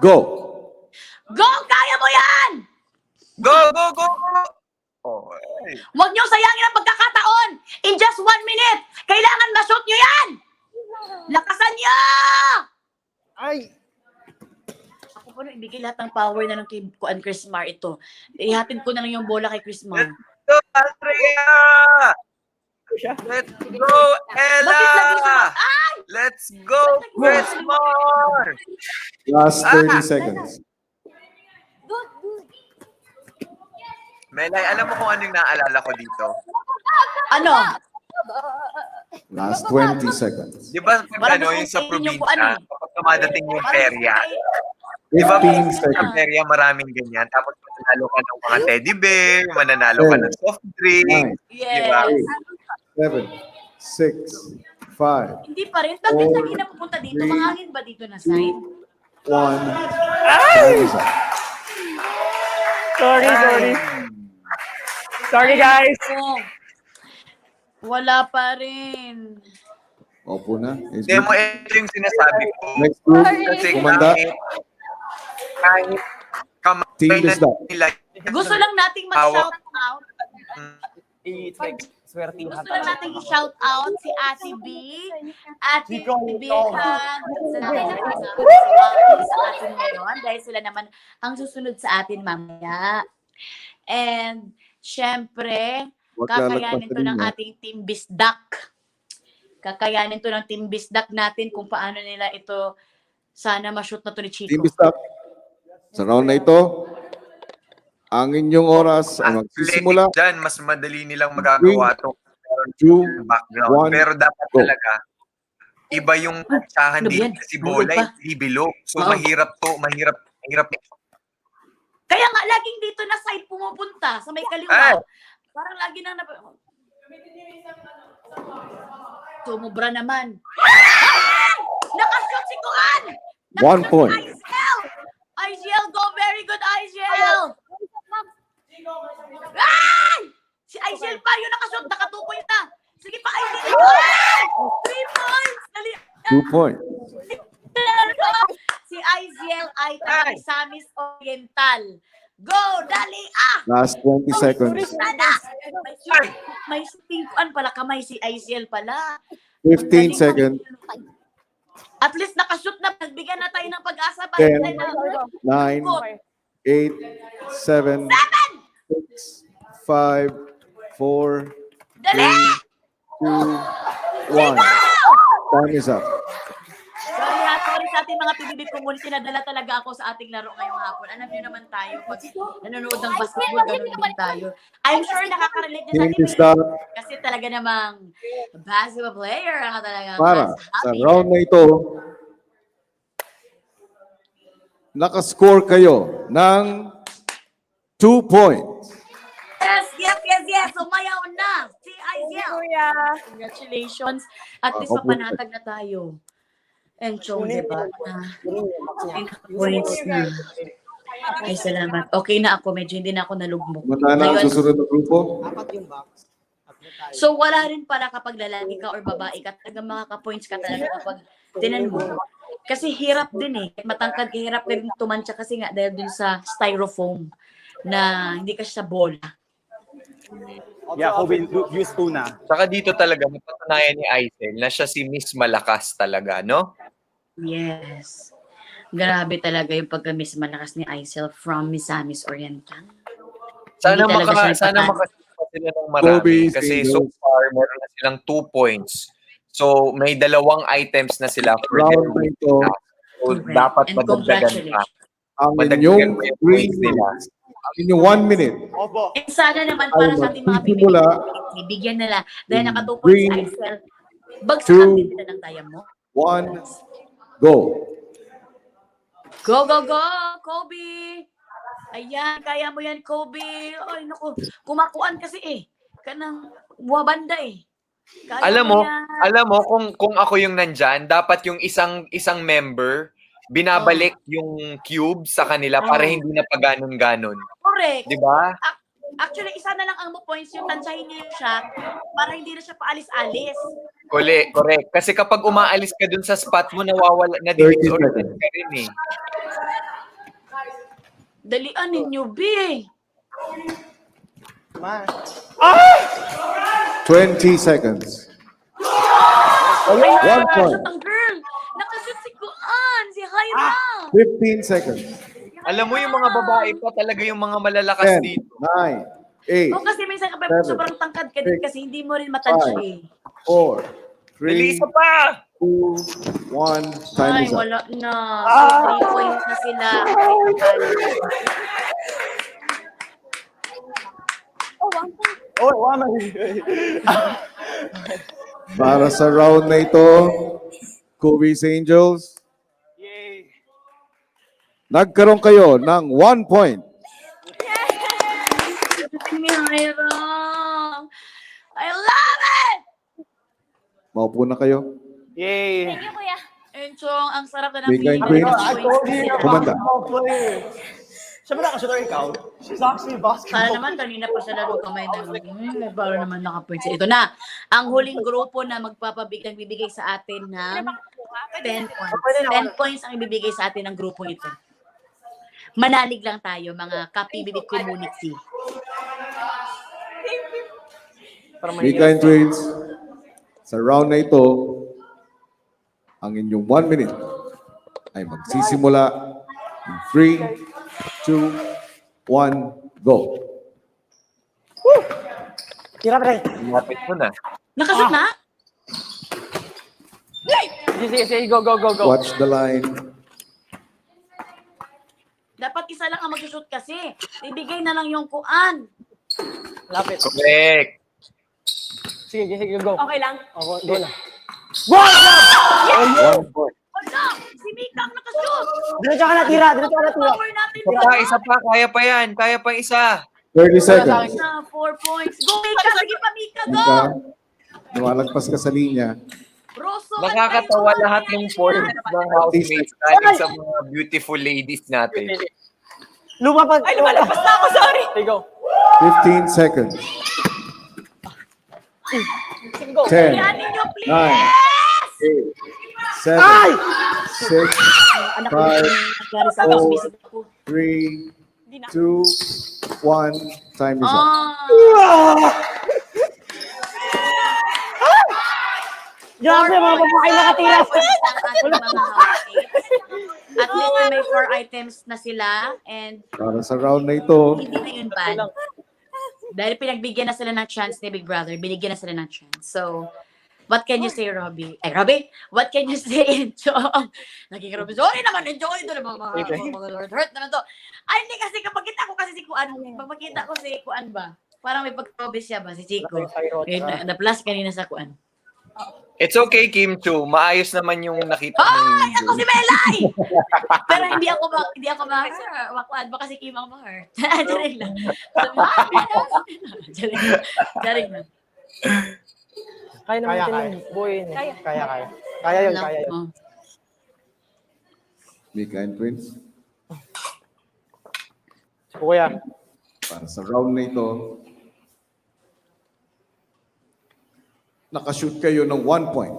go! Go! Kaya mo yan! Go, go, go! Oh, ay. Huwag niyong sayangin ang pagkakataon! In just 1 minute, kailangan ma-shoot niyo yan! Lakasan niyo! Ay! Ako po na ibigay lahat ng power na lang kay Kuan Chrismar ito. Ihatid ko na lang yung bola kay Chrismar. Go, Andrea! Let's go, Ella! Bakit lagi siya? Ay! Let's go, Chrismar! Last 30 seconds. Good, good. Melay, alam mo kung ano yung naalala ko dito? Ano? Last 20 seconds. Di ba pag Parang ano, yung sa gusto niyo kung probinsya, ano. kapag dumadating yung perya, 15 di ba sa seconds. perya maraming ganyan, tapos mananalo ka ng mga teddy bear, mananalo ka ng soft drink, 9, di ba? Yes. 7, 6, 5, Hindi pa rin. Bakit lagi na pupunta dito? Mahangin ba dito na side? 1. Time is up. Sorry. Sorry, guys. Oh. Wala pa rin. Opo na. Hindi mo, ito yung sinasabi ko. Next group, Kasi kumanda. kahit kamay Team na is down. nila, Gusto lang nating mag-shout out. It's like, swertihan Gusto lang nating i-shout out si Ate B. Ate B sa atin ngayon dahil sila naman ang susunod sa atin mamaya. And syempre, Huwag kakayanin lalagpasan to ng niya. ating Team Bisdak. Kakayanin to ng Team Bisdak natin kung paano nila ito sana ma-shoot na to ni Chico. Team Bistak. Sa round na ito, ang inyong oras ay magsisimula. dyan, mas madali nilang magagawa to. 2, Background. One, Pero dapat go. talaga, iba yung tsahan Ano ba dito yan? kasi bola, Ano ba? hindi bilog. So Oo. mahirap to, mahirap. Kaya nga, laging dito na side pumupunta sa may Ay! kaliwa. Parang lagi nang Sumubra naman. Ay! Nakashoot si Kuan! 1 point. IGL! IGL, go! Very good, IGL! Ay! Si IGL pa, yung nakashoot, naka 2 points na. Sige pa, IGL! Ay! 3 points! Dali! 2 points. Si IGL ay taga Misamis Oriental. Go! Dali! Ah! Last 20 seconds. Sana! May shooting kuan pala kamay si ICL pala. 15 seconds. At least nakashoot na. Nagbigyan na tayo ng pag-asa. 10, Balik tayo 9, 8, 7, 6, 5, 4, Dali! 2, 1. Time is up. Sorry sa ating mga PBB community. Nadala talaga ako sa ating laro ngayong hapon. Alam niyo naman tayo. Pag nanonood ng basketball, ganun din tayo. I'm sure nakaka-relate din sa Team atin. Bistak Kasi talaga namang basketball player. Ang talaga para mas sa happy. round na ito, nakascore kayo ng 2 points. Yes. Sumayaw na. Si ICL. Kuya. Congratulations. At least Opo. mapanatag na tayo. And Chong, diba? Points na. Ay, salamat. Okay na ako. Medyo hindi na ako nalugmok. Manda na ang Ngayon, susunod na grupo. so, wala rin pala kapag lalaki ka or babae ka. Talagang makaka-points ka talaga kapag tinan mo. Kasi hirap din eh. Matangkad ka, hirap ka rin tumansya kasi nga dahil dun sa styrofoam na hindi ka sa bola. Yeah, Kobe used to na. Saka dito talaga, napatunayan ni Aisel na siya si Miss Malakas talaga, no? Yes. Grabe talaga yung pagka-miss malakas ni Aisel from Misamis Oriental. Sana Hindi talaga siya sana napatalo. makasama sila ng marami. Kobe, Kasi Singles. so far, meron na silang 2 points. So, may 2 items na sila for Round their na win. ito, So, Correct. dapat And madagdagan pa. congratulations. ang madagdagan inyong mo yung 3 points nila. minutes. Ang inyong 1 minute. Opo. Eh, sana naman Ay, para sa ating mga magsisimula. PBB, bigyan nila. Dahil In naka 2 points si three, Axel. Bagsakan two, din nila ng daya mo. 1, go. Go, go, go, Kobe! Ayan, kaya mo yan, Kobe. Ay, naku, kumakuan kasi eh. Kanang buwabanda eh. Kaya yan. Alam mo kung ako yung nandyan, dapat yung isang member binabalik yung cube sa kanila para hindi na pa ganon-ganon. Correct. 'Di ba? Actually, isa na lang ang points yung tansyahin niyo yung shot para hindi na siya paalis-alis. Correct. Kasi kapag umaalis ka dun sa spot mo, nawawala na 30 disoriented ka rin eh. Dalian ninyo, B. Ma. 20 seconds. Ay, 1 point. nakashoot ang girl. Nakashoot si Kuan, si Hyra. 15 seconds. Alam mo yung mga babae pa talaga yung mga malalakas 10, dito. 9, 8, O kasi minsan kapag Seven, sobrang tangkad ka din kasi hindi mo rin matansya eh. 4, Dali 3, isa pa! 2, 1. Time Ay, is up. wala na. So, 3 points na sila. Oh, wama. Para sa round na ito, Kobe's Angels, Yay. nagkaroon kayo ng 1 point. Ni Hyra. I love it! Maupo na kayo. Yay. Thank you, kuya. Enchong, ang sarap na ng Bigay feeling. queen. I told you you're a Kumanda. basketball player. Siya ba nakasuot ikaw? She's actually a Para basketball naman, kanina pa sa laro kamay na para naman naka-points. Ito na, ang huling grupo na nagbibigay sa atin ng 10 points. 10 points ang ibibigay sa atin ng grupo ito. Manalig lang tayo, mga ka-PBB community. Mika and Twins, sa round na ito, ang inyong 1 minute ay magsisimula in 3, 2, 1, go. Tira pre. Lapit mo na. Nakashoot na? Sige, go. Watch the line. Dapat isa lang ang mag-shoot kasi. Ibigay na lang yung kuan. Lapit. Correct. Sige, go. Okay lang. Go na. 1 point. Wala! Si Mika ang nakashoot! Diretso ka na tira. Power natin. Isa pa, kaya pa yan. Kaya pa isa. 30 seconds. Na, 4 points. Go, Mika! Sige pa, Mika! Go! Mika, lumalagpas ka sa linya. Rosso, Nakakatawa lahat ng points ng housemates natin sa mga beautiful ladies natin. Lumapag. Ay, lumalabas na ako. Sorry. Okay, go. 15 seconds. Sige, go. 10, Yan ninyo, please! 9, 8, 7, 6, Anak ko, 5, nangyari sa akin, sumisip ako. 3, 2, 1. Time is up. Grabe, mga babae nakatira. At least may 4 items na sila and Para sa round na ito, hindi na yun bad. Dahil pinagbigyan na sila ng chance ni Big Brother, binigyan na sila ng chance. So, what can you say, Robbie? Ay, Robbie, what can you say, Encho? Naging Robbie, sorry naman, Encho, ito na mga hurt naman to. Ay, hindi kasi kapag kita ko kasi si Kuan, pag makita ko si Kuan ba, parang may pag-Robbie siya ba, si Chico. Na-plus kanina sa Kuan. It's okay, Kim Chu. Maayos naman yung nakita Ay, mo. ako si Melay! Pero hindi ako makuan. Baka si Kim ang ma-hurt. Jaring lang. Jaring lang. Kaya naman yung boy. Kaya. Kaya yun. Oh. Mika and Twins, Kuya. para sa round na ito, nakashoot kayo ng 1 point.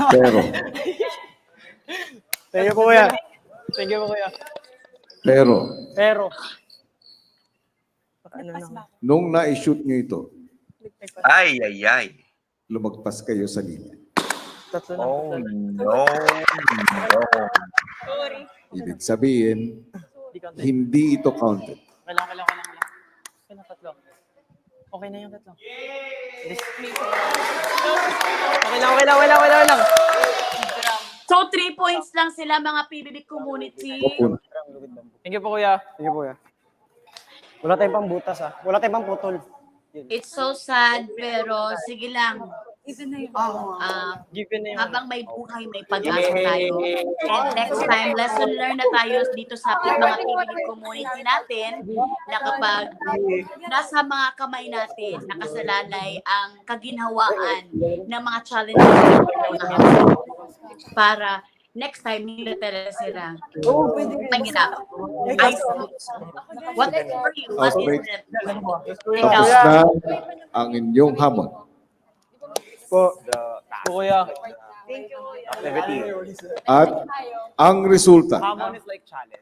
Pero, Thank you, Kuya. Thank you, Kuya. pero, nung na-shoot nyo ito, Ay. lumagpas kayo sa linya. Oh, no. Ibig sabihin, hindi ito counted. Kailangan. Okay na, tatlo. Okay na yung tatlo. Okay lang. So, 3 points lang sila mga PBB community. Opo na. Thank you po, kuya. Thank you po, kuya. Wala tayong pang butas, ha? Wala tayong pang putol. It's so sad, pero sige lang. Given na yun. Habang may buhay, may pag-asa tayo. And next time, lesson learned na tayo dito sa mga PBB community natin na kapag nasa mga kamay natin, nakasalalay ang kaginhawaan ng mga challenges ng mga household. Para next time, hindi na talaga sila. Panginaw. What is for you? What is it? Tapos na ang inyong hamon. Po, kuya. At ang resulta, Hamon is like challenge.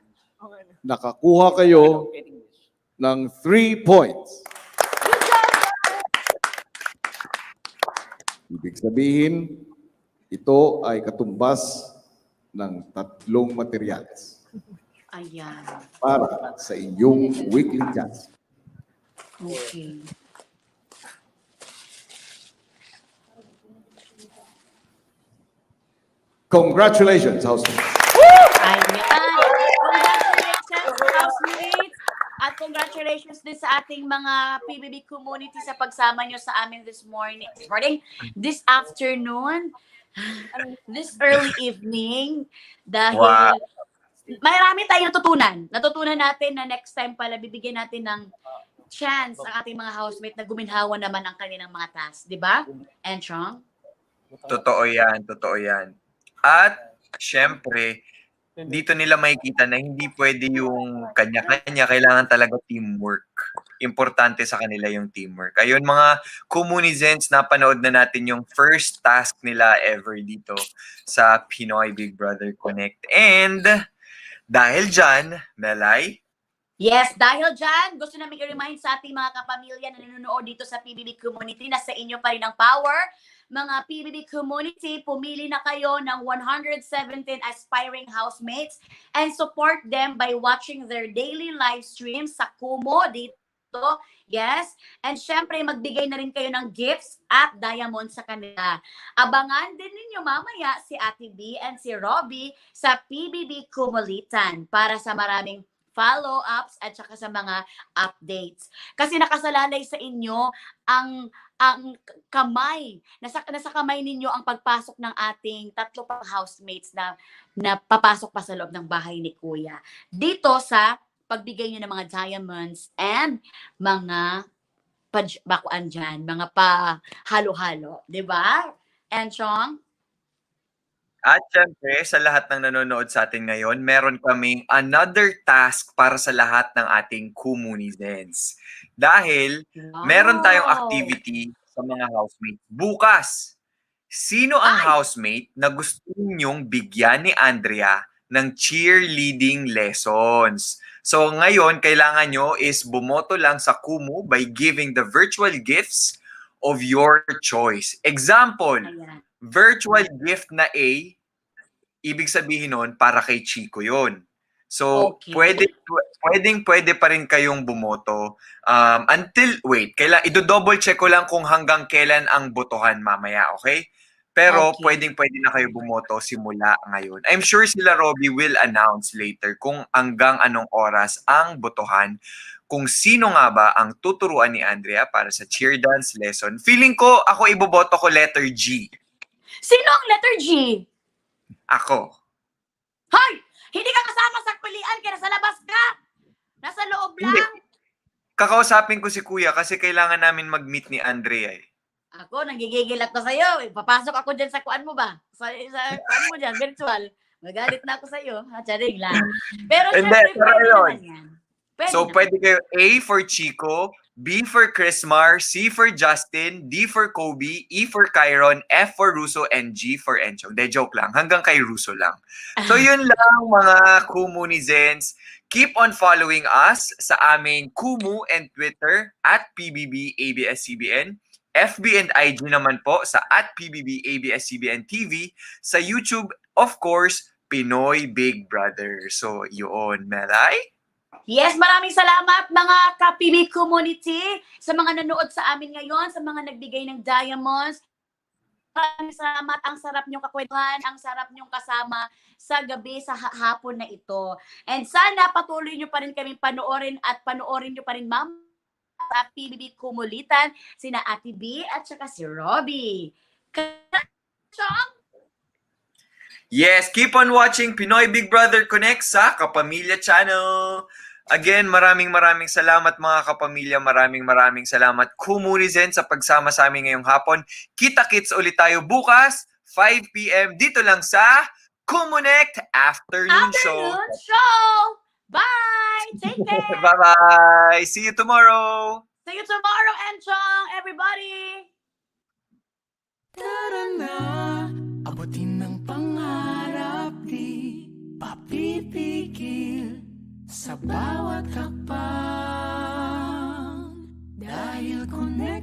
nakakuha kayo ng 3 points. Ibig sabihin, ito ay katumbas ng 3 materyales Ayan. para sa inyong weekly task. Okay. Congratulations, housemates. Ayan. Congratulations, housemates! At congratulations din sa ating mga PBB community sa pagsama nyo sa amin this this afternoon, this early evening. Dahil Wow. marami tayong natutunan. Natutunan natin na next time pala bibigyan natin ng chance ang ating mga housemate na guminhawa naman ang kanilang mga tasks. Di ba? Enchong? Totoo yan, totoo yan. At, syempre, dito nila makikita na hindi pwede yung kanya-kanya, kailangan talaga teamwork. Importante sa kanila yung teamwork. Ayun, mga Comunizens, napanood na natin yung first task nila ever dito sa Pinoy Big Brother Connect. And, dahil dyan, Melay, Yes, dahil dyan, gusto namin i-remind sa ating mga kapamilya na nanonood dito sa PBB community na sa inyo pa rin ang power. Mga PBB community, pumili na kayo ng 117 aspiring housemates and support them by watching their daily live streams sa Kumu dito. Yes. And syempre, magbigay na rin kayo ng gifts at diamonds sa kanila. Abangan din ninyo mamaya si Ate B and si Robbie sa PBB Kumulitan para sa maraming follow-ups at saka sa mga updates. Kasi nakasalalay sa inyo ang kamay. Nasa kamay ninyo ang pagpasok ng ating 3 pang housemates na papasok pa sa loob ng bahay ni Kuya. Dito sa pagbigay nyo ng mga diamonds and mga bakuan dyan, mga pa-halo-halo. Diba? And Chong? at syempre, sa lahat ng nanonood sa atin ngayon, meron kaming another task para sa lahat ng ating Comunizens. Dahil meron tayong activity sa mga housemates. Bukas, sino ang housemate na gusto ninyong bigyan ni Andrea ng cheerleading lessons? So ngayon, kailangan nyo is bumoto lang sa Kumu by giving the virtual gifts of your choice. Example, virtual gift na A, ibig sabihin nun, para kay Chico yon. So, pwede pa rin kayong bumoto ido-double check ko lang kung hanggang kailan ang botohan mamaya, okay? Pero pwede na kayo bumoto simula ngayon. I'm sure sila Robbie will announce later kung hanggang anong oras ang botohan, kung sino nga ba ang tuturuan ni Andrea para sa cheer dance lesson. Feeling ko, ako iboboto ko letter G. Sino ang letter G? Ako. Hoy! Hindi ka kasama sa pilian, kaya nasa labas ka! Nasa loob lang! Hindi. Kakausapin ko si Kuya kasi kailangan namin mag-meet ni Andrea eh. Ako, nanggigigil ako sa'yo. Papasok ako dyan sa kuan mo ba? Sa kuan mo dyan, virtual. Magalit na ako sa'yo. Charing lang. Pero syempre, pwede naman yan. Pwede kayo A for Chico, B for Chrismar, C for Justin, D for Kobe, E for Kyron, F for Russo, and G for Enchong. De joke lang. Hanggang kay Russo lang. So yun lang mga Comunizens. Keep on following us sa aming Kumu and Twitter at PBB-ABS-CBN. FB and IG naman po sa at PBB-ABS-CBN TV. Sa YouTube, of course, Pinoy Big Brother. So yun, Melay? Yes, maraming salamat mga ka-PB community sa mga nanood sa amin ngayon, sa mga nagbigay ng diamonds. Maraming salamat. Ang sarap niyong kakwentuhan, ang sarap niyong kasama sa gabi, sa hapon na ito. And sana patuloy niyo pa rin kaming panoorin at panoorin niyo pa rin, ma'am, sa PBB Kumulitan, sina Ate B at saka si Robbie. Yes, keep on watching Pinoy Big Brother Connect sa Kapamilya Channel. Again, maraming salamat mga kapamilya. Maraming salamat Kumunizen sa pagsama sa amin ngayong hapon. Kita-kits ulit tayo bukas, 5 p.m. dito lang sa Kumonect Afternoon Show. Afternoon Show! Bye! Take care! Bye-bye! See you tomorrow! See you tomorrow, Enchong, everybody! Tara na, abutin ng pangarap, di papipigil sa bawat hakbang. Dahil connect